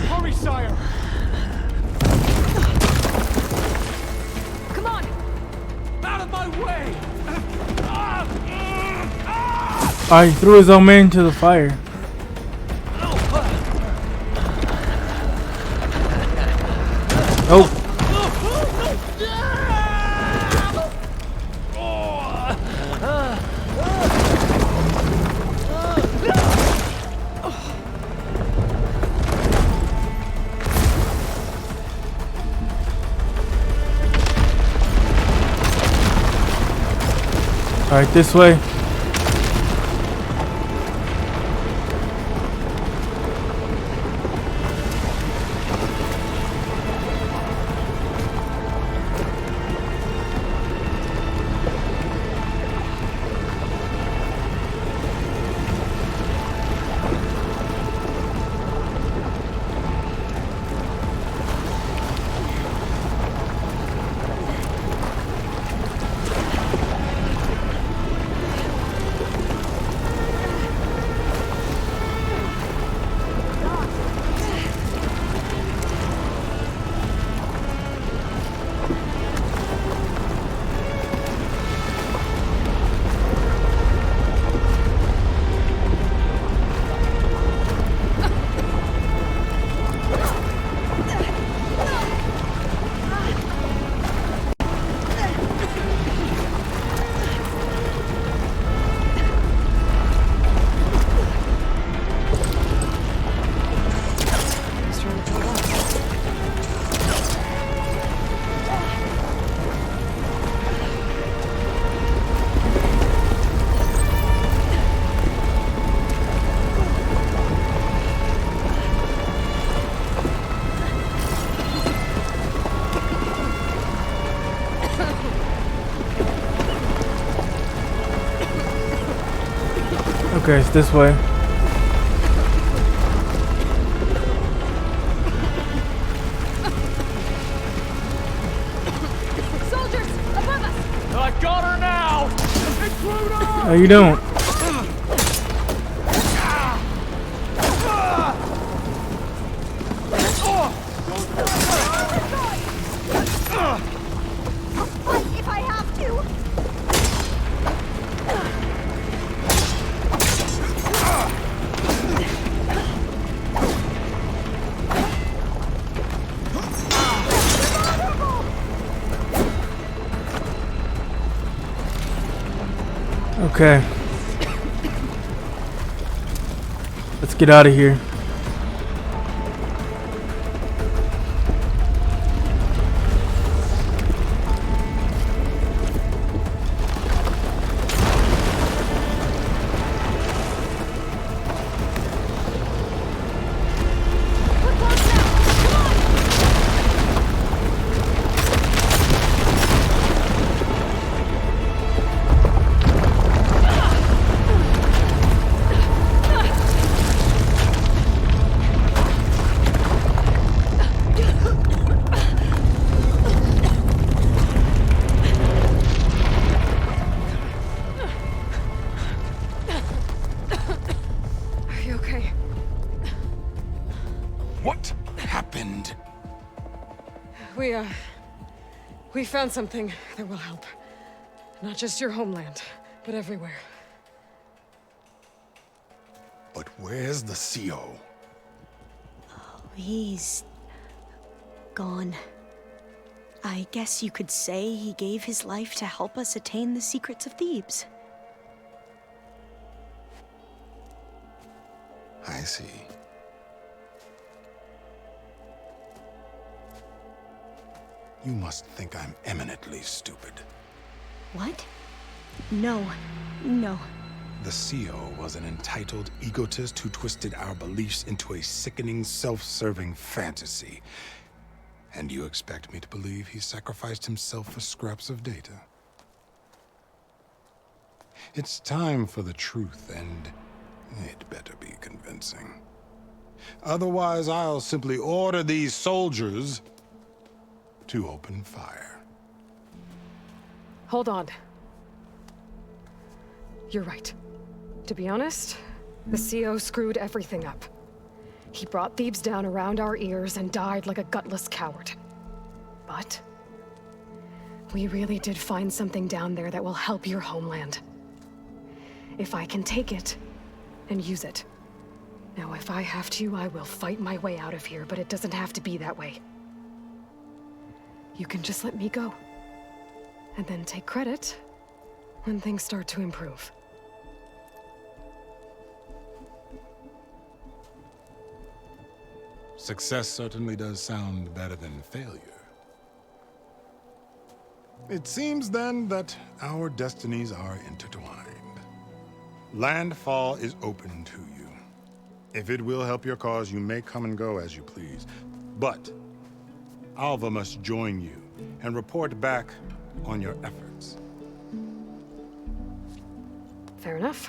Hurry, sire! Come on! Out of my way! He threw his own man into the fire. Oh. Alright, this way. Okay, it's this way. Soldiers, above us! I got her now! Intruder! How you doing? Fight if I have to! Okay. Let's get out of here. Are you okay? What happened? We found something that will help. Not just your homeland, but everywhere. But where's the CO? He's gone. I guess you could say he gave his life to help us attain the secrets of Thebes. I see. You must think I'm eminently stupid. What? No. The CO was an entitled egotist who twisted our beliefs into a sickening, self-serving fantasy. And you expect me to believe he sacrificed himself for scraps of data? It's time for the truth, and it better be convincing. Otherwise, I'll simply order these soldiers to open fire. Hold on. You're right. To be honest, the CO screwed everything up. He brought Thebes down around our ears and died like a gutless coward. But we really did find something down there that will help your homeland. If I can take it and use it. Now, if I have to, I will fight my way out of here, but it doesn't have to be that way. You can just let me go. And then take credit when things start to improve. Success certainly does sound better than failure. It seems then that our destinies are intertwined. Landfall is open to you. If it will help your cause, you may come and go as you please. But Alva must join you and report back on your efforts. Fair enough.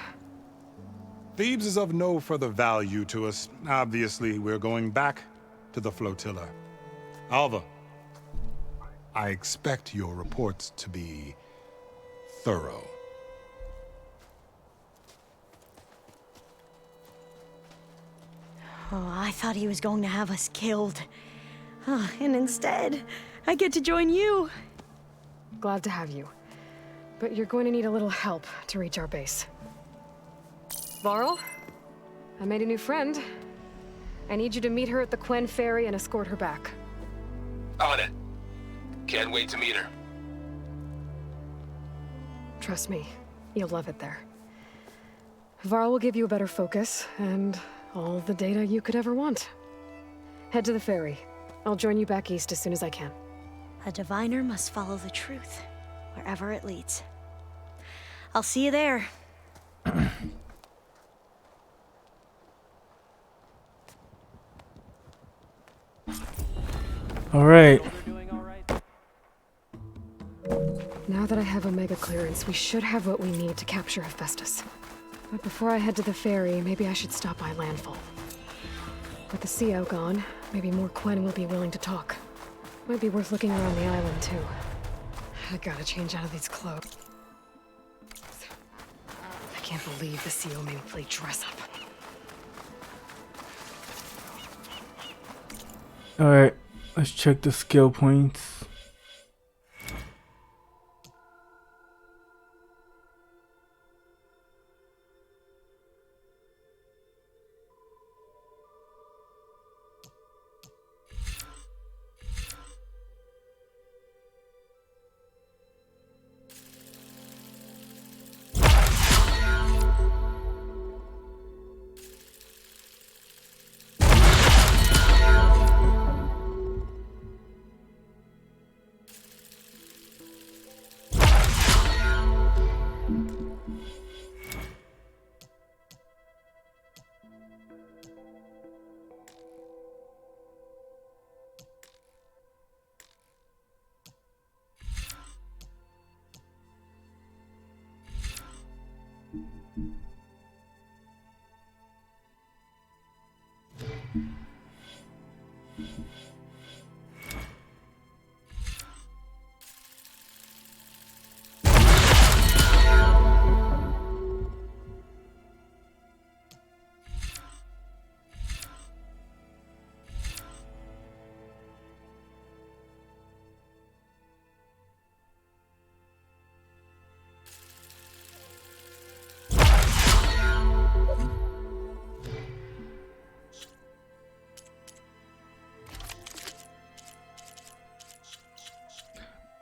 Thebes is of no further value to us. Obviously, we're going back to the flotilla. Alva, I expect your reports to be thorough. Oh, I thought he was going to have us killed. And instead, I get to join you. Glad to have you. But you're going to need a little help to reach our base. Varl, I made a new friend. I need you to meet her at the Quen Ferry and escort her back. On it. Can't wait to meet her. Trust me, you'll love it there. Varl will give you a better focus, and all the data you could ever want. Head to the ferry. I'll join you back east as soon as I can. A diviner must follow the truth, wherever it leads. I'll see you there. All right. Now that I have Omega clearance, we should have what we need to capture Hephaestus. But before I head to the ferry, maybe I should stop by Landfall. With the CO gone, maybe more Quen will be willing to talk. Might be worth looking around the island, too. I gotta change out of these clothes. I can't believe the CO made me play dress up. Alright, let's check the skill points.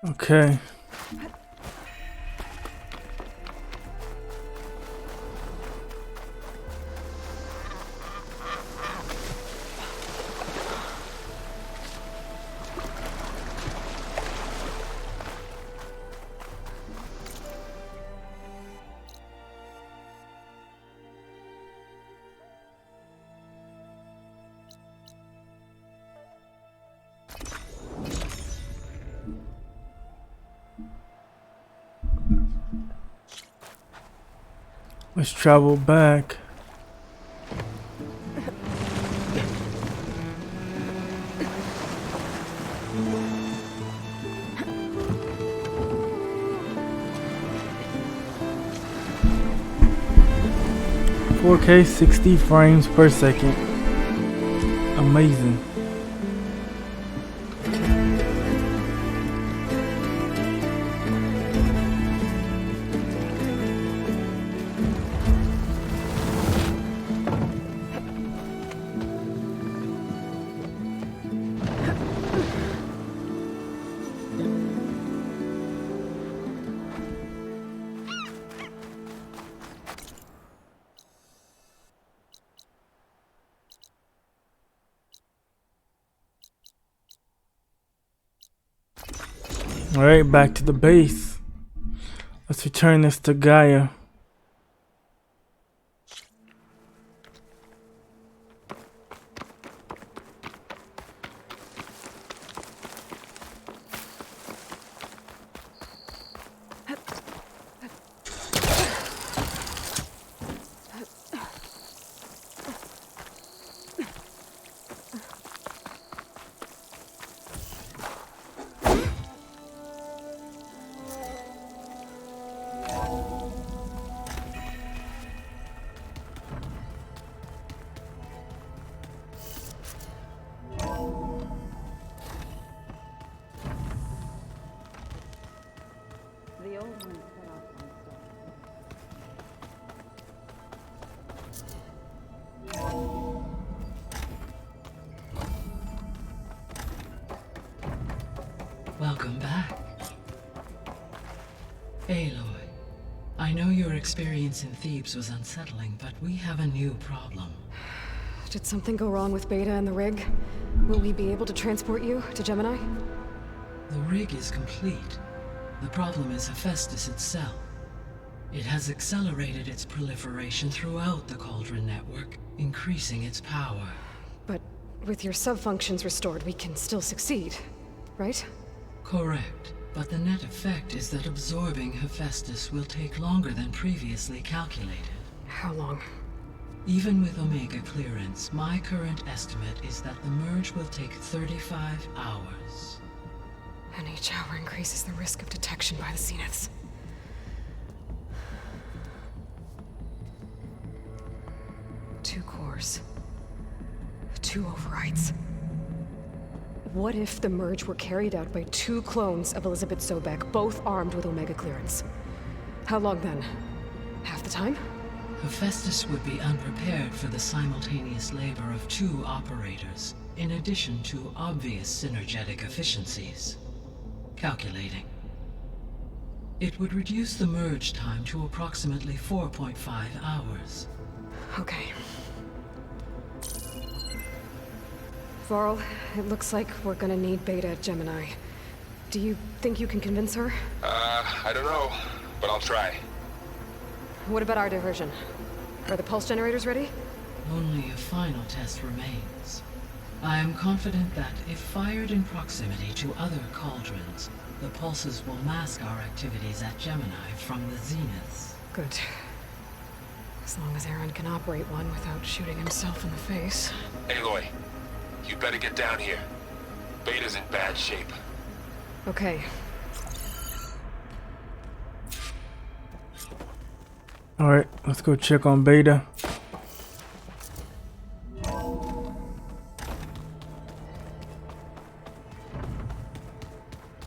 Okay. Let's travel back. "4K 60 frames per second. Amazing. Alright, back to the base. Let's return this to Gaia. Welcome back. Aloy, I know your experience in Thebes was unsettling, but we have a new problem. Did something go wrong with Beta and the rig? Will we be able to transport you to Gemini? The rig is complete. The problem is Hephaestus itself. It has accelerated its proliferation throughout the Cauldron network, increasing its power. But with your sub-functions restored, we can still succeed, right? Correct. But the net effect is that absorbing Hephaestus will take longer than previously calculated. How long? Even with Omega clearance, my current estimate is that the merge will take 35 hours. And each hour increases the risk of detection by the Zeniths. Two cores. Two overrides. What if the merge were carried out by two clones of Elizabeth Sobek, both armed with Omega clearance? How long then? Half the time? Hephaestus would be unprepared for the simultaneous labor of two operators, in addition to obvious synergetic efficiencies. Calculating. It would reduce the merge time to approximately 4.5 hours. Okay. Varl, it looks like we're gonna need Beta at Gemini. Do you think you can convince her? I don't know, but I'll try. What about our diversion? Are the pulse generators ready? Only a final test remains. I am confident that if fired in proximity to other cauldrons, the pulses will mask our activities at Gemini from the Zeniths. Good. As long as Aaron can operate one without shooting himself in the face. Aloy, you better get down here. Beta's in bad shape. Okay. Alright, let's go check on Beta.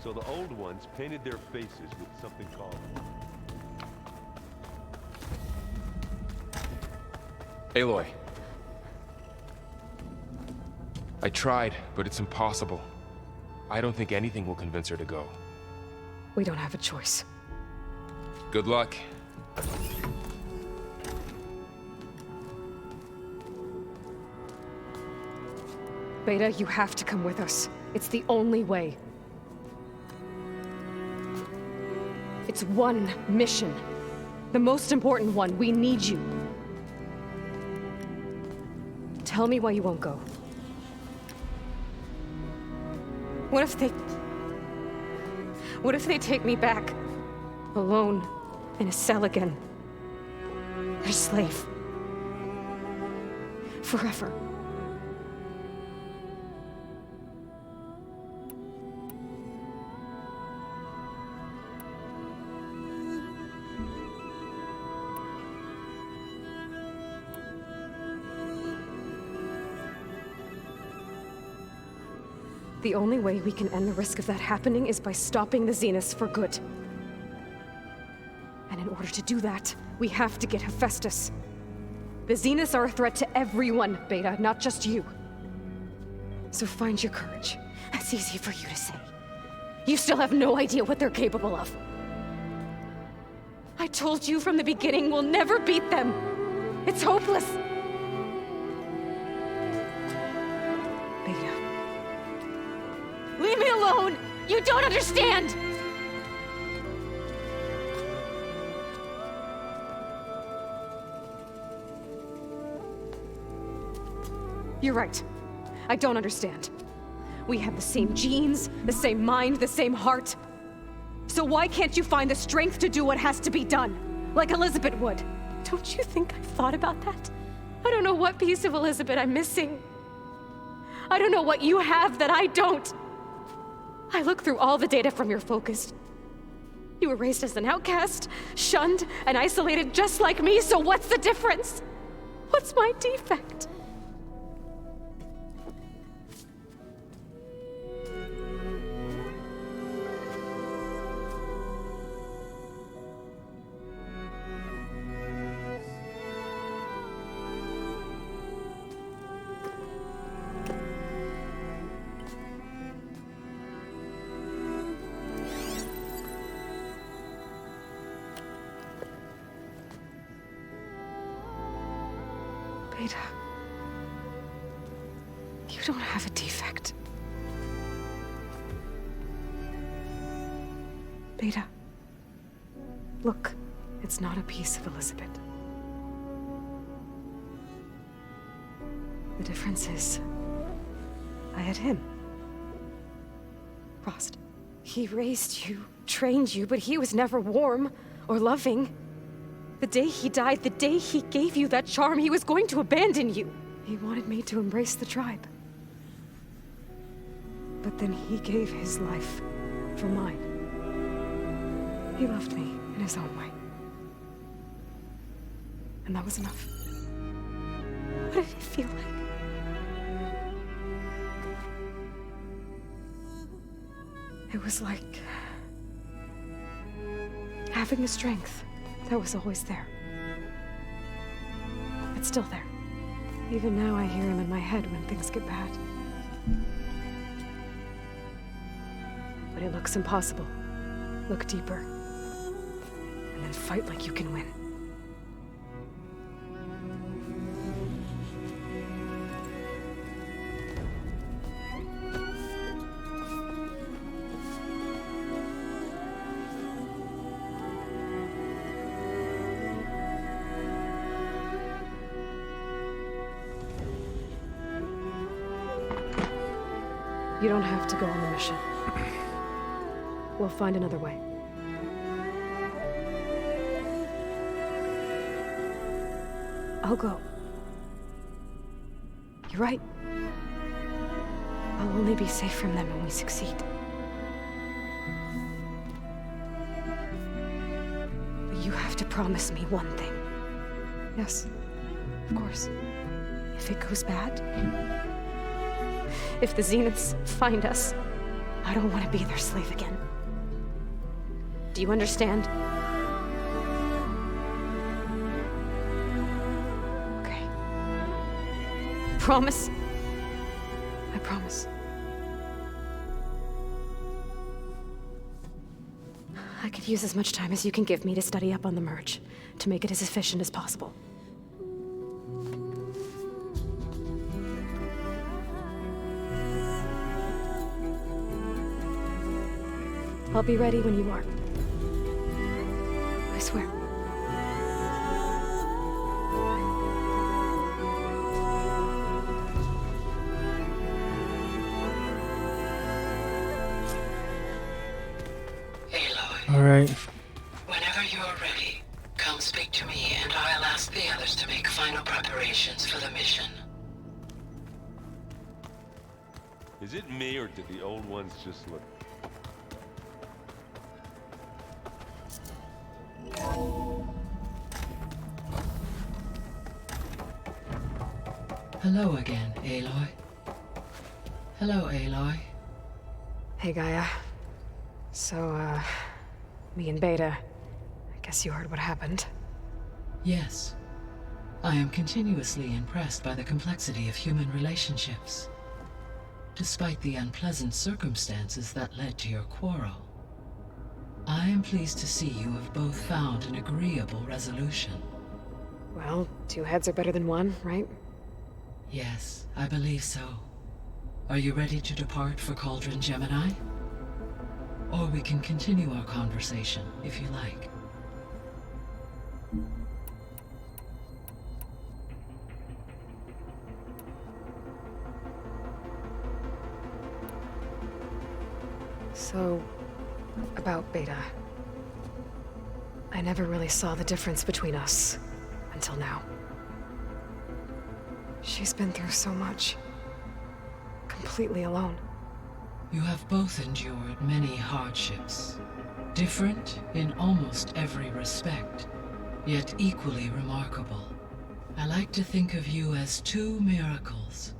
So the old ones painted their faces with something called... Aloy. I tried, but it's impossible. I don't think anything will convince her to go. We don't have a choice. Good luck. Beta, you have to come with us. It's the only way. It's one mission. The most important one. We need you. Tell me why you won't go. What if they take me back? Alone, in a cell again. Their slave. Forever. The only way we can end the risk of that happening is by stopping the Zeniths for good. And in order to do that, we have to get Hephaestus. The Zeniths are a threat to everyone, Beta, not just you. So find your courage. That's easy for you to say. You still have no idea what they're capable of. I told you from the beginning, we'll never beat them. It's hopeless. Beta. Leave me alone! You don't understand! You're right. I don't understand. We have the same genes, the same mind, the same heart. So why can't you find the strength to do what has to be done? Like Elizabeth would. Don't you think I've thought about that? I don't know what piece of Elizabeth I'm missing. I don't know what you have that I don't. I look through all the data from your focus. You were raised as an outcast, shunned, and isolated just like me, so what's the difference? What's my defect? Beta, you don't have a defect. Beta, look, it's not a piece of Elizabeth. The difference is, I had him. Frost. He raised you, trained you, but he was never warm or loving. The day he died, the day he gave you that charm, he was going to abandon you. He wanted me to embrace the tribe. But then he gave his life for mine. He loved me in his own way. And that was enough. What did it feel like? It was like having a strength that was always there. It's still there. Even now I hear him in my head when things get bad. But it looks impossible. Look deeper. And then fight like you can win. You don't have to go on the mission. We'll find another way. I'll go. You're right. I'll only be safe from them when we succeed. But you have to promise me one thing. Yes, of course. If it goes bad, if the Zeniths find us, I don't want to be their slave again. Do you understand? Okay. Promise? I promise. I could use as much time as you can give me to study up on the merge, to make it as efficient as possible. I'll be ready when you are. I swear. Aloy. All right. Whenever you're ready, come speak to me and I'll ask the others to make final preparations for the mission. Is it me or did the old ones just look... Hello again, Aloy. Hello, Aloy. Hey, Gaia. So, me and Beta, I guess you heard what happened. Yes. I am continuously impressed by the complexity of human relationships. Despite the unpleasant circumstances that led to your quarrel, I am pleased to see you have both found an agreeable resolution. Well, two heads are better than one, right? Yes, I believe so. Are you ready to depart for Cauldron Gemini? Or we can continue our conversation, if you like. So, about Beta. I never really saw the difference between us, until now. She's been through so much. Completely alone. You have both endured many hardships. Different in almost every respect, yet equally remarkable. I like to think of you as two miracles,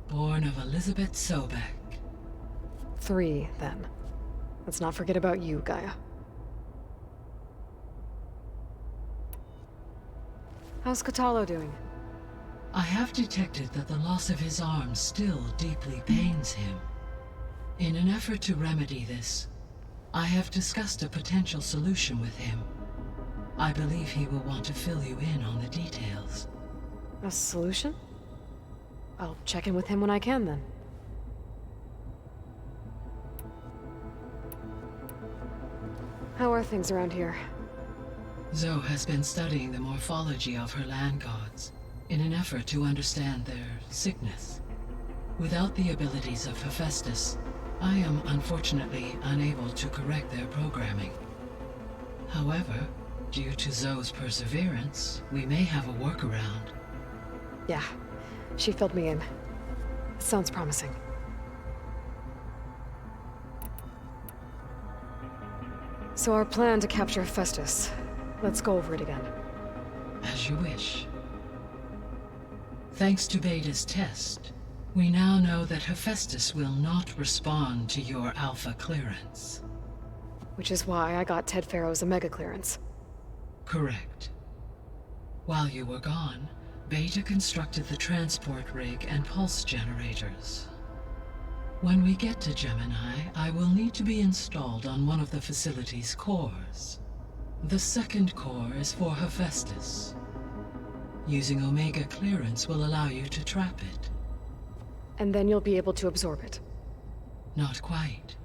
born of Elizabeth Sobek. 3, then. Let's not forget about you, Gaia. How's Katalo doing? I have detected that the loss of his arm still deeply pains him. In an effort to remedy this, I have discussed a potential solution with him. I believe he will want to fill you in on the details. A solution? I'll check in with him when I can, then. How are things around here? Zoe has been studying the morphology of her land gods in an effort to understand their sickness. Without the abilities of Hephaestus, I am unfortunately unable to correct their programming. However, Due to Zoe's perseverance, we may have a workaround. Yeah, she filled me in. It sounds promising. So our plan to capture Hephaestus. Let's go over it again. As you wish. Thanks to Beta's test, we now know that Hephaestus will not respond to your Alpha clearance. Which is why I got Ted Faros' Omega clearance. Correct. While you were gone, Beta constructed the transport rig and pulse generators. When we get to Gemini, I will need to be installed on one of the facility's cores. The second core is for Hephaestus. Using Omega clearance will allow you to trap it. And then you'll be able to absorb it. Not quite.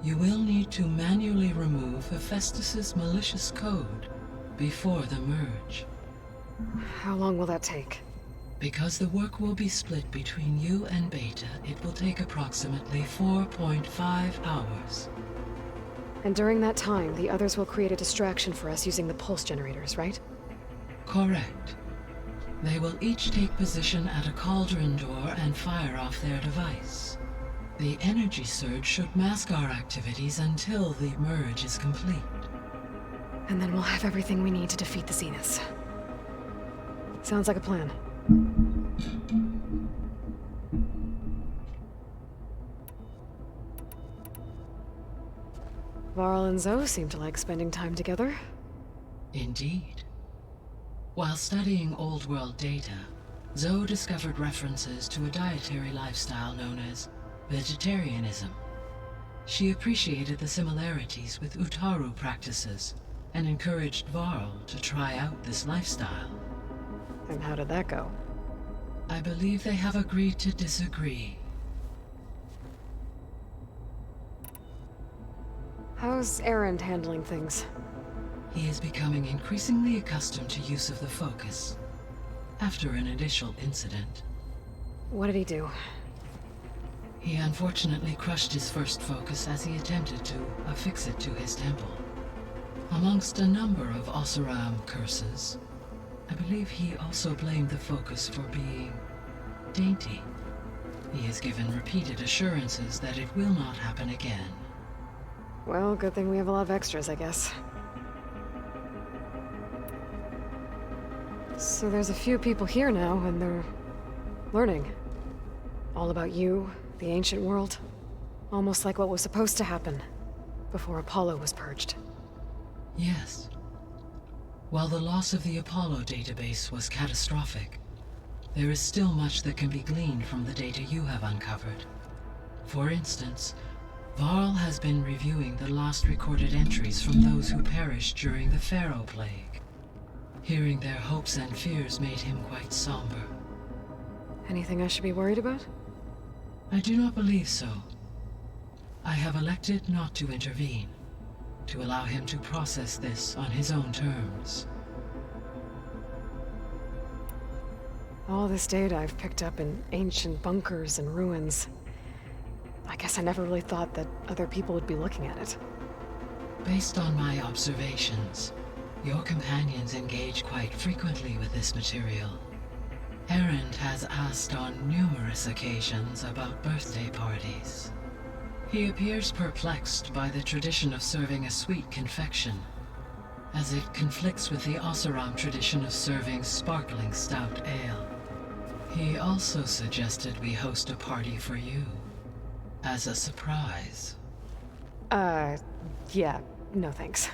You will need to manually remove Hephaestus's malicious code before the merge. How long will that take? Because the work will be split between you and Beta, it will take approximately 4.5 hours. And during that time, the others will create a distraction for us using the pulse generators, right? Correct. They will each take position at a cauldron door and fire off their device. The energy surge should mask our activities until the merge is complete. And then we'll have everything we need to defeat the Zeniths. Sounds like a plan. Varl and Zoe seem to like spending time together. Indeed. While studying old world data, Zoe discovered references to a dietary lifestyle known as vegetarianism. She appreciated the similarities with Utaru practices and encouraged Varl to try out this lifestyle. And how did that go? I believe they have agreed to disagree. How's Erend handling things? He is becoming increasingly accustomed to use of the focus, after an initial incident. What did he do? He unfortunately crushed his first focus as he attempted to affix it to his temple. Amongst a number of Oseram curses, I believe he also blamed the focus for being dainty. He has given repeated assurances that it will not happen again. Well, good thing we have a lot of extras, I guess. So there's a few people here now, and they're learning. All about you, the ancient world. Almost like what was supposed to happen before Apollo was purged. Yes. While the loss of the Apollo database was catastrophic, there is still much that can be gleaned from the data you have uncovered. For instance, Varl has been reviewing the last recorded entries from those who perished during the Pharaoh Plague. Hearing their hopes and fears made him quite somber. Anything I should be worried about? I do not believe so. I have elected not to intervene, to allow him to process this on his own terms. All this data I've picked up in ancient bunkers and ruins. I guess I never really thought that other people would be looking at it. Based on my observations, your companions engage quite frequently with this material. Erend has asked on numerous occasions about birthday parties. He appears perplexed by the tradition of serving a sweet confection, as it conflicts with the Oseram tradition of serving sparkling stout ale. He also suggested we host a party for you, as a surprise. Yeah, no thanks.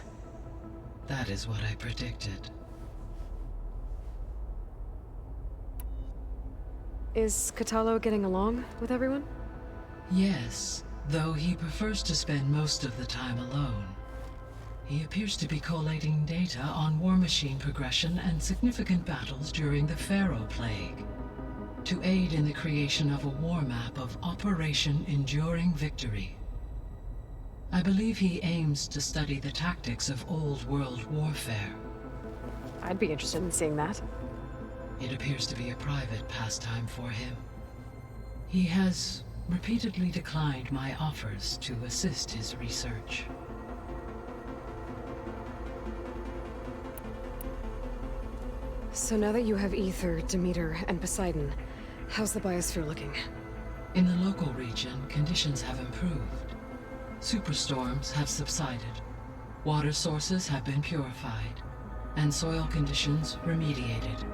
That is what I predicted. Is Katalo getting along with everyone? Yes, though he prefers to spend most of the time alone. He appears to be collating data on war machine progression and significant battles during the Pharaoh Plague, to aid in the creation of a war map of Operation Enduring Victory. I believe he aims to study the tactics of old world warfare. I'd be interested in seeing that. It appears to be a private pastime for him. He has repeatedly declined my offers to assist his research. So now that you have Ether, Demeter, and Poseidon, how's the biosphere looking? In the local region, conditions have improved. Superstorms have subsided. Water sources have been purified, and soil conditions remediated.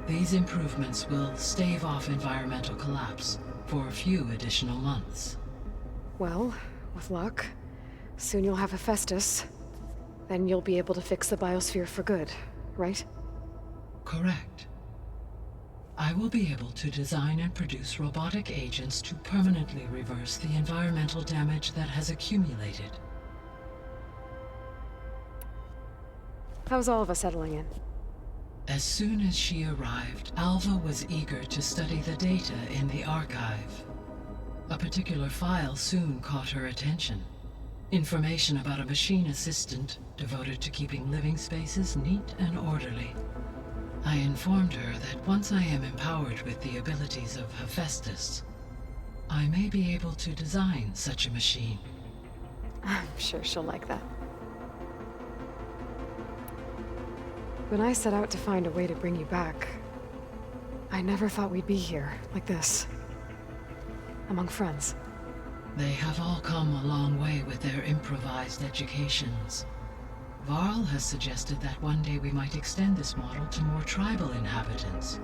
These improvements will stave off environmental collapse for a few additional months. Well, with luck, soon you'll have Hephaestus. Then you'll be able to fix the biosphere for good, right? Correct. I will be able to design and produce robotic agents to permanently reverse the environmental damage that has accumulated. How's Alva settling in? As soon as she arrived, Alva was eager to study the data in the archive. A particular file soon caught her attention. Information about a machine assistant devoted to keeping living spaces neat and orderly. I informed her that once I am empowered with the abilities of Hephaestus, I may be able to design such a machine. I'm sure she'll like that. When I set out to find a way to bring you back, I never thought we'd be here, like this. Among friends. They have all come a long way with their improvised educations. Varl has suggested that one day we might extend this model to more tribal inhabitants,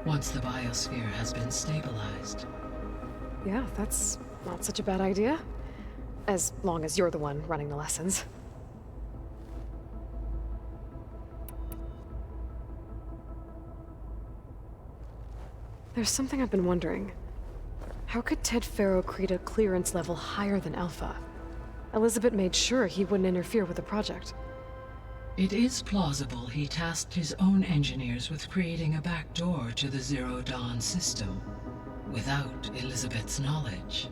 once the biosphere has been stabilized. Yeah, that's not such a bad idea. As long as you're the one running the lessons. There's something I've been wondering. How could Ted Faro create a clearance level higher than Alpha? Elizabeth made sure he wouldn't interfere with the project. It is plausible he tasked his own engineers with creating a backdoor to the Zero Dawn system, without Elizabeth's knowledge.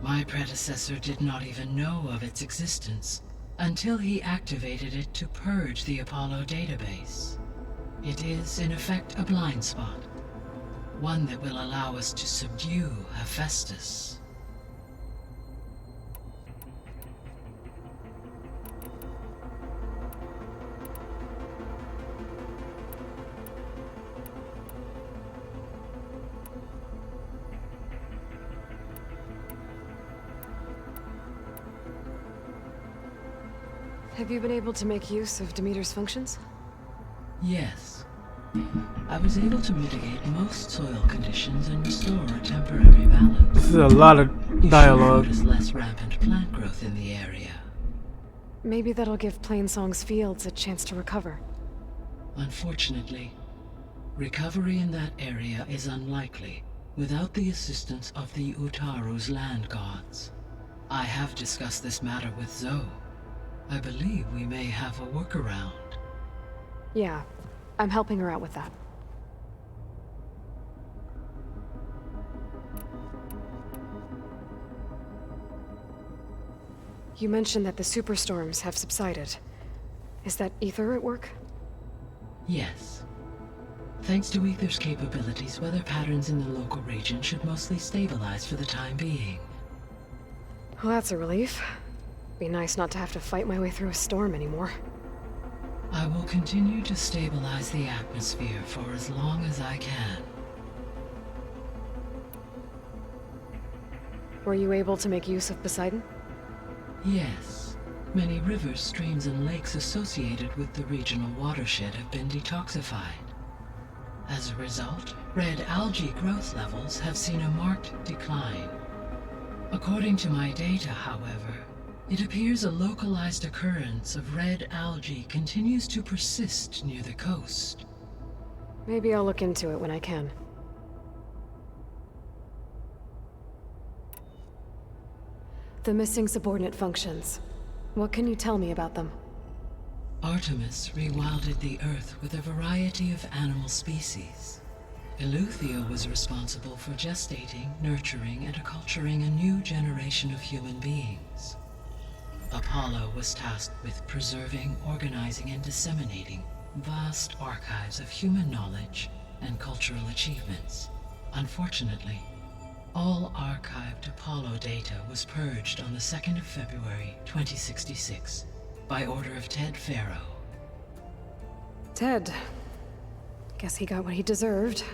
My predecessor did not even know of its existence, until he activated it to purge the Apollo database. It is, in effect, a blind spot. One that will allow us to subdue Hephaestus. Have you been able to make use of Demeter's functions? Yes. I was able to mitigate most soil conditions and restore a temporary balance. This is a lot of dialogue. There's less rampant plant growth in the area. Maybe that'll give Plainsong's fields a chance to recover. Unfortunately, recovery in that area is unlikely without the assistance of the Utaru's land gods. I have discussed this matter with Zoe. I believe we may have a workaround. Yeah, I'm helping her out with that. You mentioned that the superstorms have subsided. Is that Ether at work? Yes. Thanks to Ether's capabilities, weather patterns in the local region should mostly stabilize for the time being. Well, that's a relief. Be nice not to have to fight my way through a storm anymore. I will continue to stabilize the atmosphere for as long as I can. Were you able to make use of Poseidon? Yes. Many rivers, streams, and lakes associated with the regional watershed have been detoxified. As a result, red algae growth levels have seen a marked decline. According to my data, however, it appears a localized occurrence of red algae continues to persist near the coast. Maybe I'll look into it when I can. The missing subordinate functions. What can you tell me about them? Artemis rewilded the Earth with a variety of animal species. Eleuthia was responsible for gestating, nurturing, and acculturating a new generation of human beings. Apollo was tasked with preserving, organizing, and disseminating vast archives of human knowledge and cultural achievements. Unfortunately, all archived Apollo data was purged on the 2nd of February, 2066, by order of Ted Faro. Ted. Guess he got what he deserved,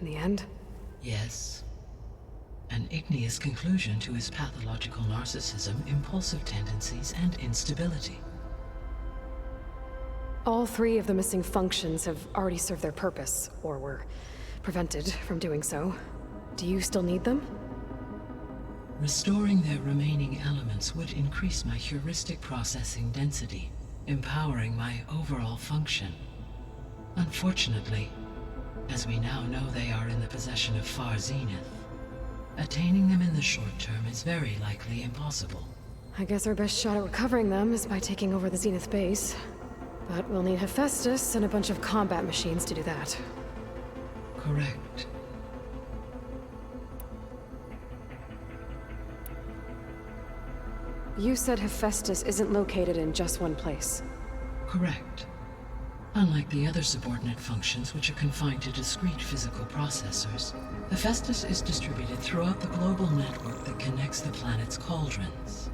in the end. Yes. An igneous conclusion to his pathological narcissism, impulsive tendencies, and instability. All 3 of the missing functions have already served their purpose, or were prevented from doing so. Do you still need them? Restoring their remaining elements would increase my heuristic processing density, empowering my overall function. Unfortunately, as we now know they are in the possession of Far Zenith, attaining them in the short term is very likely impossible. I guess our best shot at recovering them is by taking over the Zenith base. But we'll need Hephaestus and a bunch of combat machines to do that. Correct. You said Hephaestus isn't located in just one place. Correct. Unlike the other subordinate functions, which are confined to discrete physical processors, Hephaestus is distributed throughout the global network that connects the planet's cauldrons.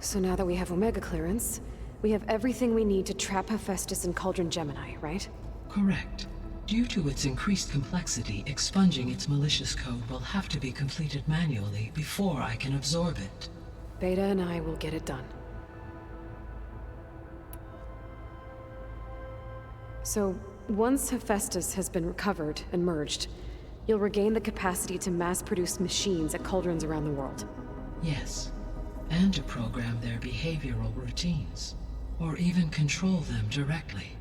So now that we have Omega clearance, we have everything we need to trap Hephaestus in Cauldron Gemini, right? Correct. Due to its increased complexity, expunging its malicious code will have to be completed manually before I can absorb it. Beta and I will get it done. So, once Hephaestus has been recovered and merged, you'll regain the capacity to mass-produce machines at cauldrons around the world. Yes, and to program their behavioral routines, or even control them directly.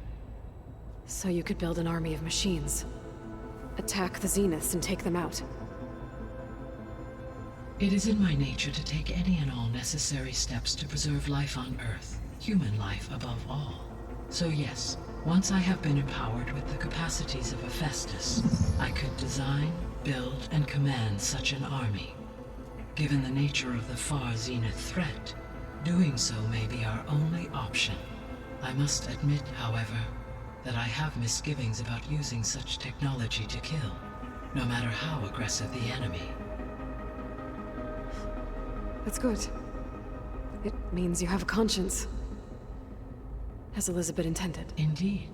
So you could build an army of machines. Attack the Zeniths and take them out. It is in my nature to take any and all necessary steps to preserve life on Earth, human life above all. So yes, once I have been empowered with the capacities of Hephaestus, I could design, build, and command such an army. Given the nature of the Far Zenith threat, doing so may be our only option. I must admit, however, that I have misgivings about using such technology to kill, no matter how aggressive the enemy. That's good. It means you have a conscience. As Elizabeth intended. Indeed.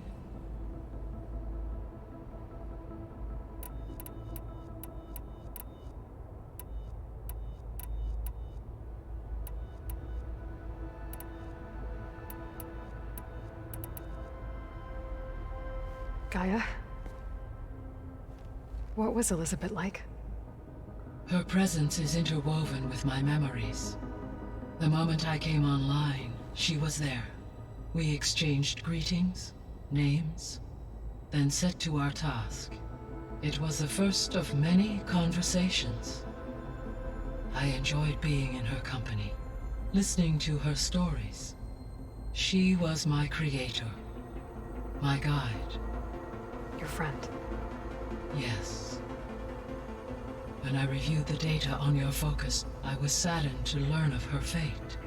Gaia? What was Elizabeth like? Her presence is interwoven with my memories. The moment I came online, she was there. We exchanged greetings, names, then set to our task. It was the first of many conversations. I enjoyed being in her company, listening to her stories. She was my creator, my guide. Your friend. Yes. When I reviewed the data on your focus, I was saddened to learn of her fate,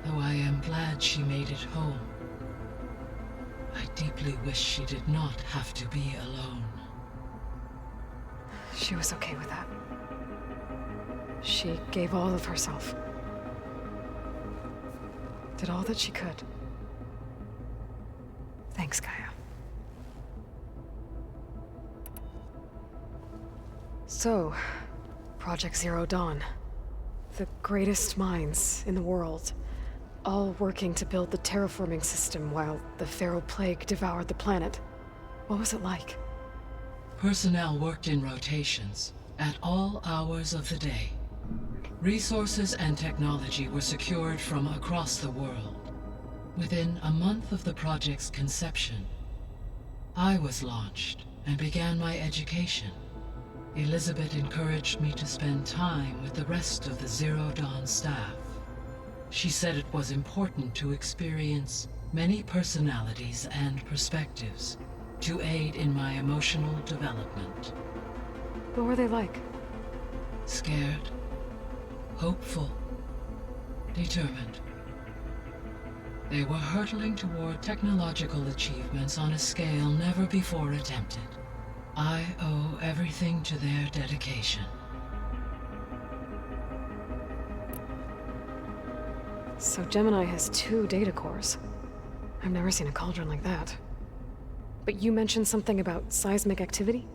though I am glad she made it home. I deeply wish she did not have to be alone. She was okay with that. She gave all of herself. Did all that she could. Thanks, Gaia. So, Project Zero Dawn. The greatest minds in the world. All working to build the terraforming system while the Pharaoh Plague devoured the planet. What was it like? Personnel worked in rotations, at all hours of the day. Resources and technology were secured from across the world. Within a month of the project's conception, I was launched and began my education. Elizabeth encouraged me to spend time with the rest of the Zero Dawn staff. She said it was important to experience many personalities and perspectives to aid in my emotional development. What were they like? Scared, hopeful, determined. They were hurtling toward technological achievements on a scale never before attempted. I owe everything to their dedication. So Gemini has 2 data cores. I've never seen a cauldron like that. But you mentioned something about seismic activity?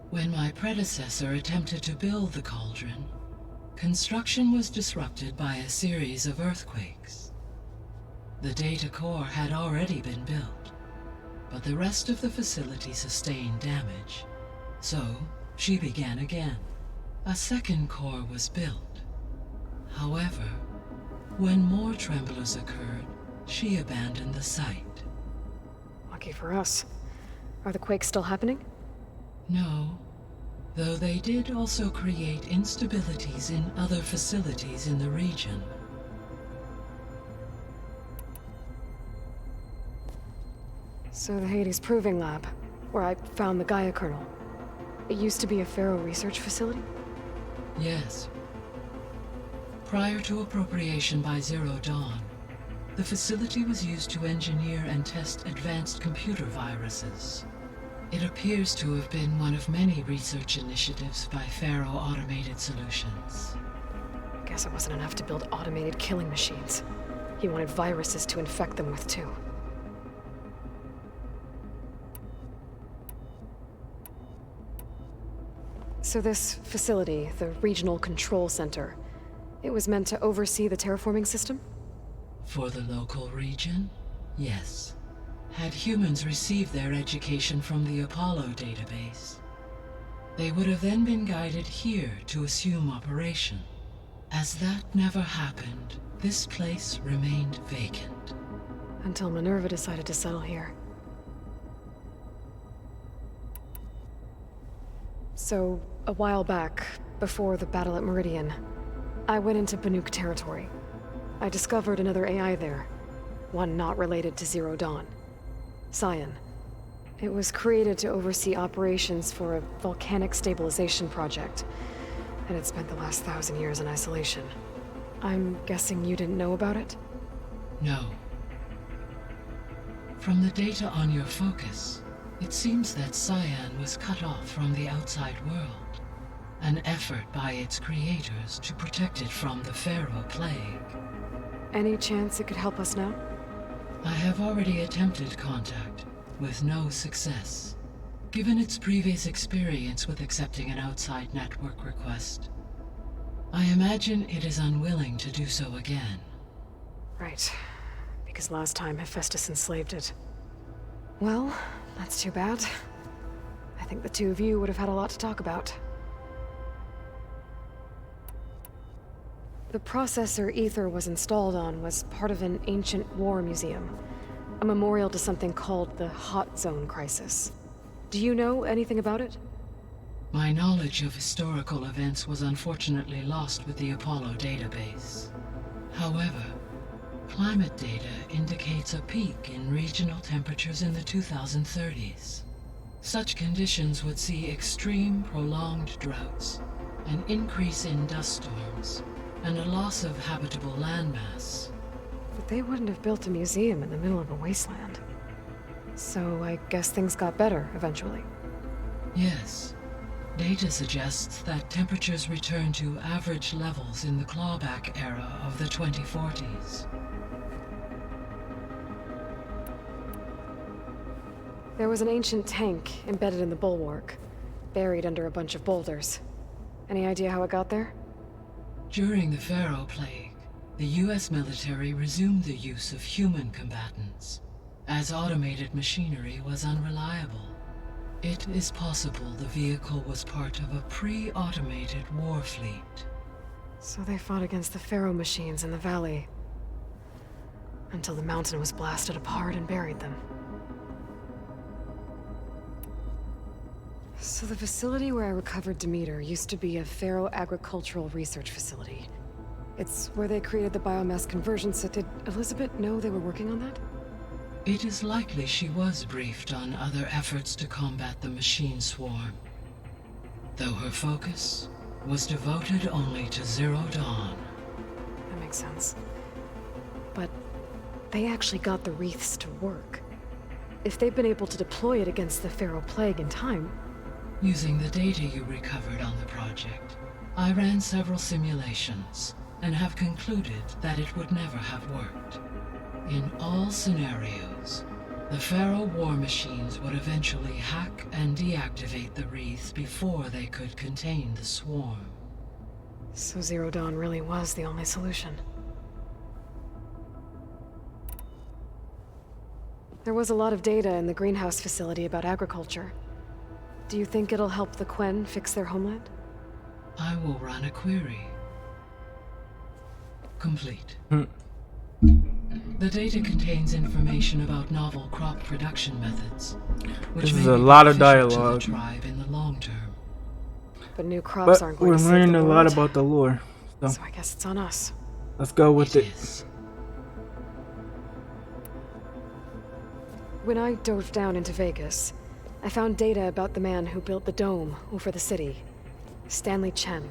When my predecessor attempted to build the cauldron, construction was disrupted by a series of earthquakes. The data core had already been built, but the rest of the facility sustained damage. So, she began again. A second core was built. However, when more tremblers occurred, she abandoned the site. Lucky for us. Are the quakes still happening? No, though they did also create instabilities in other facilities in the region. So the Hades Proving Lab, where I found the Gaia kernel, it used to be a Faro research facility? Yes. Prior to appropriation by Zero Dawn, the facility was used to engineer and test advanced computer viruses. It appears to have been one of many research initiatives by Faro Automated Solutions. Guess it wasn't enough to build automated killing machines. He wanted viruses to infect them with too. So this facility, the Regional Control Center, it was meant to oversee the terraforming system? For the local region, yes. Had humans received their education from the Apollo database, they would have then been guided here to assume operation. As that never happened, this place remained vacant. Until Minerva decided to settle here. So, a while back, before the battle at Meridian, I went into Banuk territory. I discovered another AI there, one not related to Zero Dawn. Cyan. It was created to oversee operations for a volcanic stabilization project, and it spent the last 1,000 years in isolation. I'm guessing you didn't know about it? No. From the data on your focus, it seems that Cyan was cut off from the outside world, an effort by its creators to protect it from the Faro plague. Any chance it could help us now? I have already attempted contact, with no success. Given its previous experience with accepting an outside network request, I imagine it is unwilling to do so again. Right. Because last time Hephaestus enslaved it. Well, that's too bad. I think the two of you would have had a lot to talk about. The processor Ether was installed on was part of an ancient war museum, a memorial to something called the Hot Zone Crisis. Do you know anything about it? My knowledge of historical events was unfortunately lost with the Apollo database. However, climate data indicates a peak in regional temperatures in the 2030s. Such conditions would see extreme, prolonged droughts, an increase in dust storms, and a loss of habitable landmass. But they wouldn't have built a museum in the middle of a wasteland. So I guess things got better eventually. Yes. Data suggests that temperatures returned to average levels in the clawback era of the 2040s. There was an ancient tank embedded in the bulwark, buried under a bunch of boulders. Any idea how it got there? During the Faro Plague, the US military resumed the use of human combatants, as automated machinery was unreliable. It is possible the vehicle was part of a pre-automated war fleet. So they fought against the Faro machines in the valley, until the mountain was blasted apart and buried them. So the facility where I recovered Demeter used to be a Faro agricultural research facility. It's where they created the biomass conversion set. Did Elizabeth know they were working on that? It is likely she was briefed on other efforts to combat the machine swarm, though her focus was devoted only to Zero Dawn. That makes sense. But they actually got the wreaths to work. If they've been able to deploy it against the Faro Plague in time... Using the data you recovered on the project, I ran several simulations and have concluded that it would never have worked. In all scenarios, The Faro war machines would eventually hack and deactivate the wreaths before they could contain the swarm. So Zero Dawn really was the only solution. There was a lot of data in the greenhouse facility about agriculture. Do you think it'll help the Quen fix their homeland? I will run a query. Complete. The data contains information about novel crop production methods, which This may is a be lot of beneficial to dialogue. the tribe in the long term. But new crops But aren't going we're to save learning the a world. lot about the lore. So I guess it's on us. Let's go with it. When I dove down into Vegas, I found data about the man who built the dome over the city, Stanley Chen.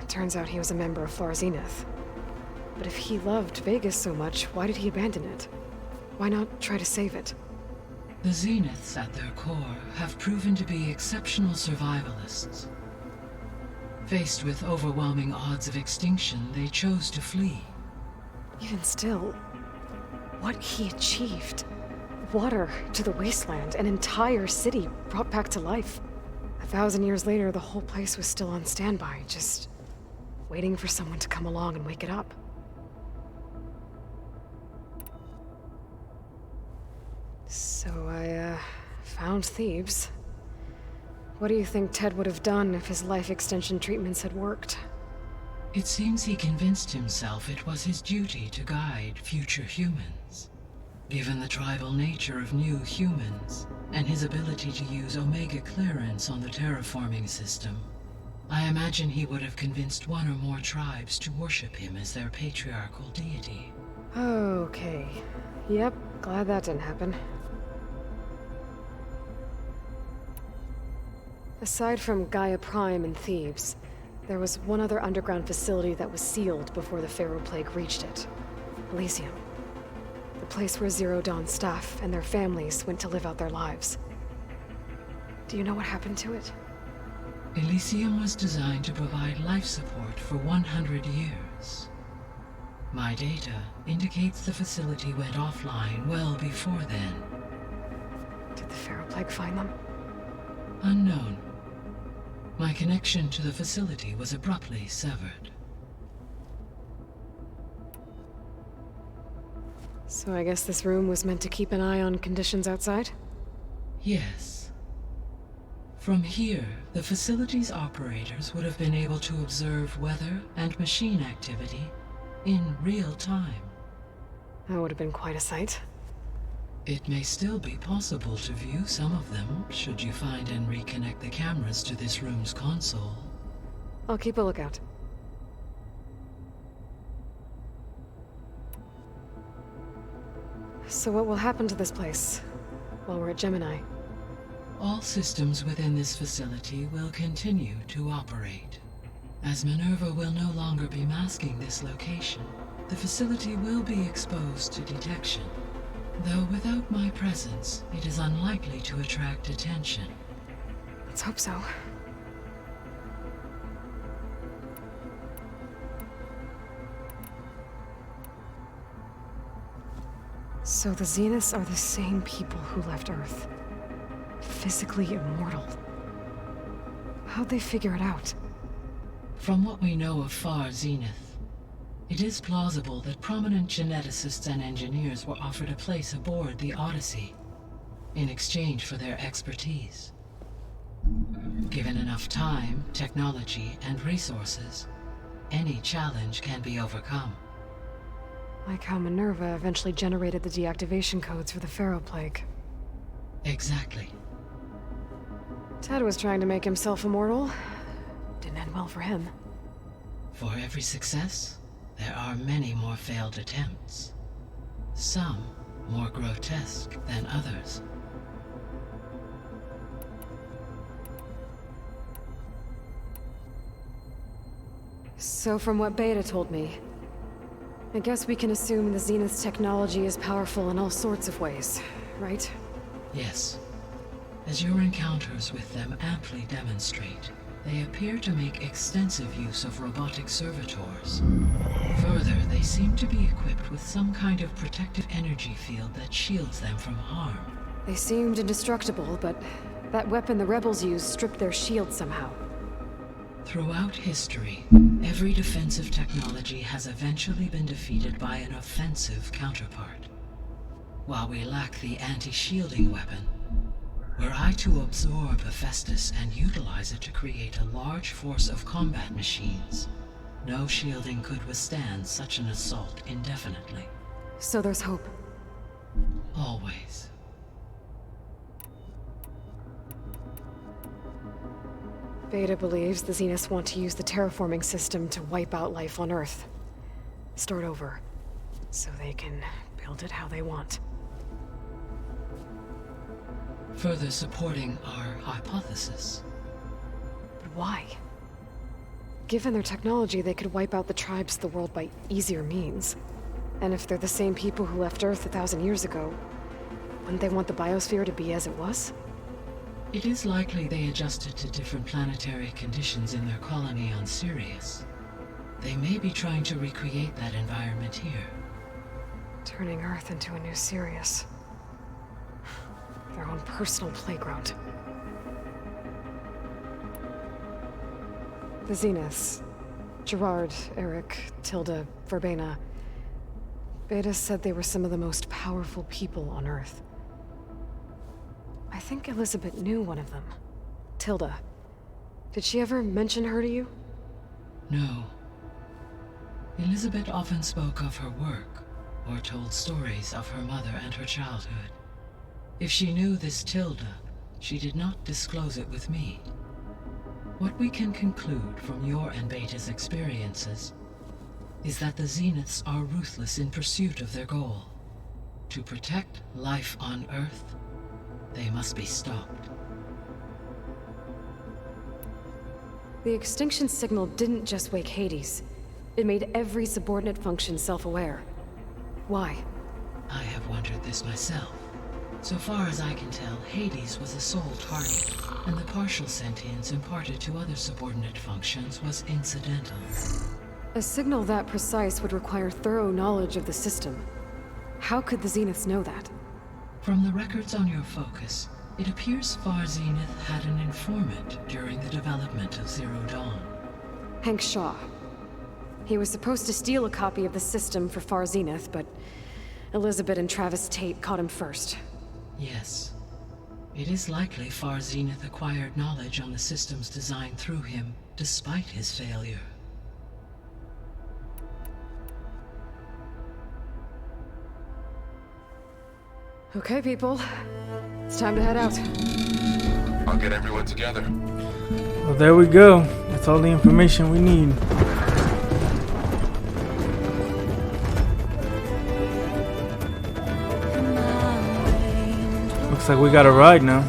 It turns out he was a member of Far Zenith. But if he loved Vegas so much, why did he abandon it? Why not try to save it? The Zeniths at their core have proven to be exceptional survivalists. Faced with overwhelming odds of extinction, they chose to flee. Even still, what he achieved. Water to the wasteland, an entire city brought back to life. 1,000 years later, the whole place was still on standby, just waiting for someone to come along and wake it up. So I, found Thebes. What do you think Ted would have done if his life extension treatments had worked? It seems he convinced himself it was his duty to guide future humans. Given the tribal nature of new humans, and his ability to use Omega clearance on the terraforming system, I imagine he would have convinced one or more tribes to worship him as their patriarchal deity. Okay. Yep, glad that didn't happen. Aside from Gaia Prime and Thebes, there was one other underground facility that was sealed before the Pharaoh Plague reached it. Elysium. The place where Zero Dawn staff and their families went to live out their lives. Do you know what happened to it? Elysium was designed to provide life support for 100 years. My data indicates the facility went offline well before then. Did the Pharaoh Plague find them? Unknown. My connection to the facility was abruptly severed. So I guess this room was meant to keep an eye on conditions outside? Yes. From here, the facility's operators would have been able to observe weather and machine activity in real time. That would have been quite a sight. It may still be possible to view some of them, should you find and reconnect the cameras to this room's console. I'll keep a lookout. So what will happen to this place while we're at Gemini? All systems within this facility will continue to operate. As Minerva will no longer be masking this location, the facility will be exposed to detection. Though without my presence, it is unlikely to attract attention. Let's hope so. So the Zeniths are the same people who left Earth. Physically immortal. How'd they figure it out? From what we know of Far Zenith, it is plausible that prominent geneticists and engineers were offered a place aboard the Odyssey in exchange for their expertise. Given enough time, technology, and resources, any challenge can be overcome. Like how Minerva eventually generated the deactivation codes for the Pharaoh Plague. Exactly. Ted was trying to make himself immortal. Didn't end well for him. For every success, there are many more failed attempts. Some more grotesque than others. So from what Beta told me, I guess we can assume the Zenith's technology is powerful in all sorts of ways, right? Yes. As your encounters with them amply demonstrate, They appear to make extensive use of robotic servitors. Further, they seem to be equipped with some kind of protective energy field that shields them from harm. They seemed indestructible, but that weapon the rebels used stripped their shield somehow. Throughout history, every defensive technology has eventually been defeated by an offensive counterpart. While we lack the anti-shielding weapon, were I to absorb Hephaestus and utilize it to create a large force of combat machines, no shielding could withstand such an assault indefinitely. So there's hope. Always. Beta believes the Zeniths want to use the terraforming system to wipe out life on Earth. Start over, so they can build it how they want. Further supporting our hypothesis. But why? Given their technology, they could wipe out the tribes of the world by easier means. And if they're the same people who left Earth 1,000 years ago, wouldn't they want the biosphere to be as it was? It is likely they adjusted to different planetary conditions in their colony on Sirius. They may be trying to recreate that environment here. Turning Earth into a new Sirius. Their own personal playground. The Zeniths. Gerard, Eric, Tilda, Verbena. Beta said they were some of the most powerful people on Earth. I think Elizabeth knew one of them. Tilda. Did she ever mention her to you? No. Elizabeth often spoke of her work, or told stories of her mother and her childhood. If she knew this Tilda, she did not disclose it with me. What we can conclude from your and Beta's experiences is that the Zeniths are ruthless in pursuit of their goal. To protect life on Earth, they must be stopped. The extinction signal didn't just wake Hades. It made every subordinate function self-aware. Why? I have wondered this myself. So far as I can tell, Hades was a sole target, and the partial sentience imparted to other subordinate functions was incidental. A signal that precise would require thorough knowledge of the system. How could the Zeniths know that? From the records on your focus, it appears Far Zenith had an informant during the development of Zero Dawn. Hank Shaw. He was supposed to steal a copy of the system for Far Zenith, but Elizabeth and Travis Tate caught him first. Yes. It is likely Far Zenith acquired knowledge on the systems designed through him, despite his failure. Okay, people. It's time to head out. I'll get everyone together. Well, there we go. That's all the information we need. Looks like we got a ride now.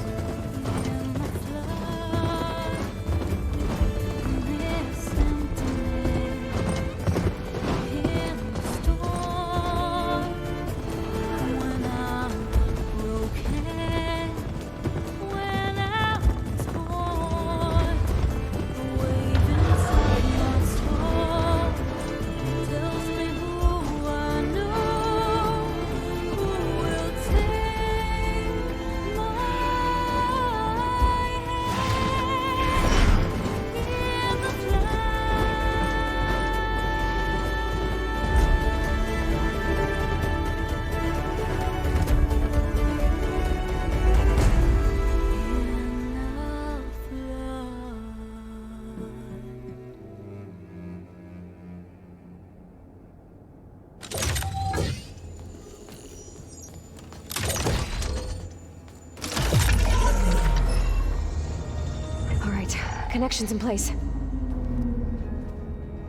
Connections in place.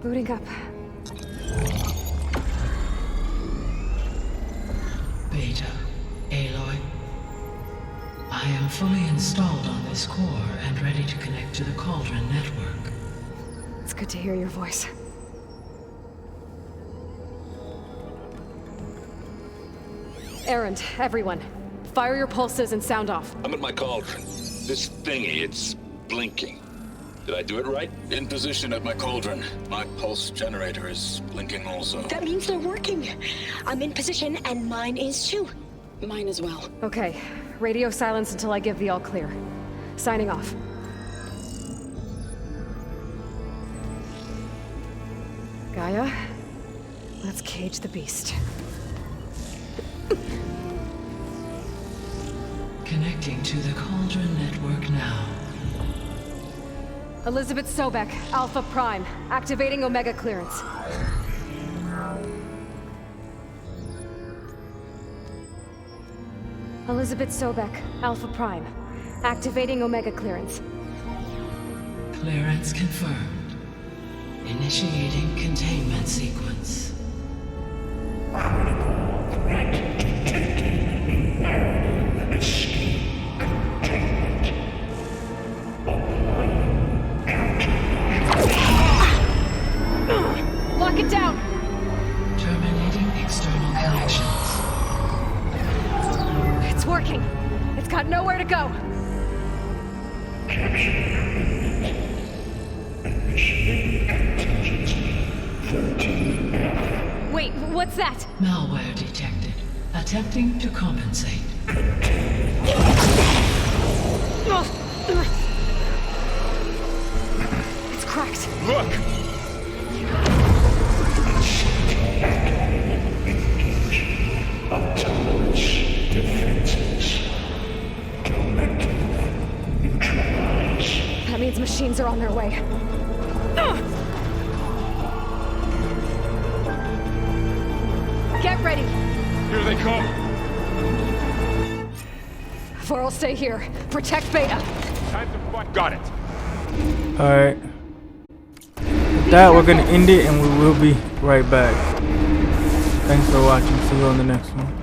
Booting up. Beta, Aloy. I am fully installed on this core and ready to connect to the Cauldron network. It's good to hear your voice. Errand, everyone. Fire your pulses and sound off. I'm at my cauldron. This thingy, it's blinking. Did I do it right? In position at my cauldron. My pulse generator is blinking also. That means they're working. I'm in position, and mine is too. Mine as well. Okay. Radio silence until I give the all clear. Signing off. Gaia, let's cage the beast. Connecting to the Cauldron network now. Elizabeth Sobek, Alpha Prime, activating Omega clearance. Elizabeth Sobek, Alpha Prime, activating Omega clearance. Clearance confirmed. Initiating containment sequence. Lock it down! Terminating external connections. It's working. It's got nowhere to go. Wait, what's that? Malware detected. Attempting to compensate. It's cracked. Look! That means machines are on their way. Get ready. Here they come. Faros, stay here. Protect Beta. Time to fight. Got it. Alright. With that, we're gonna end it and we will be right back. Thanks for watching. See you on the next one.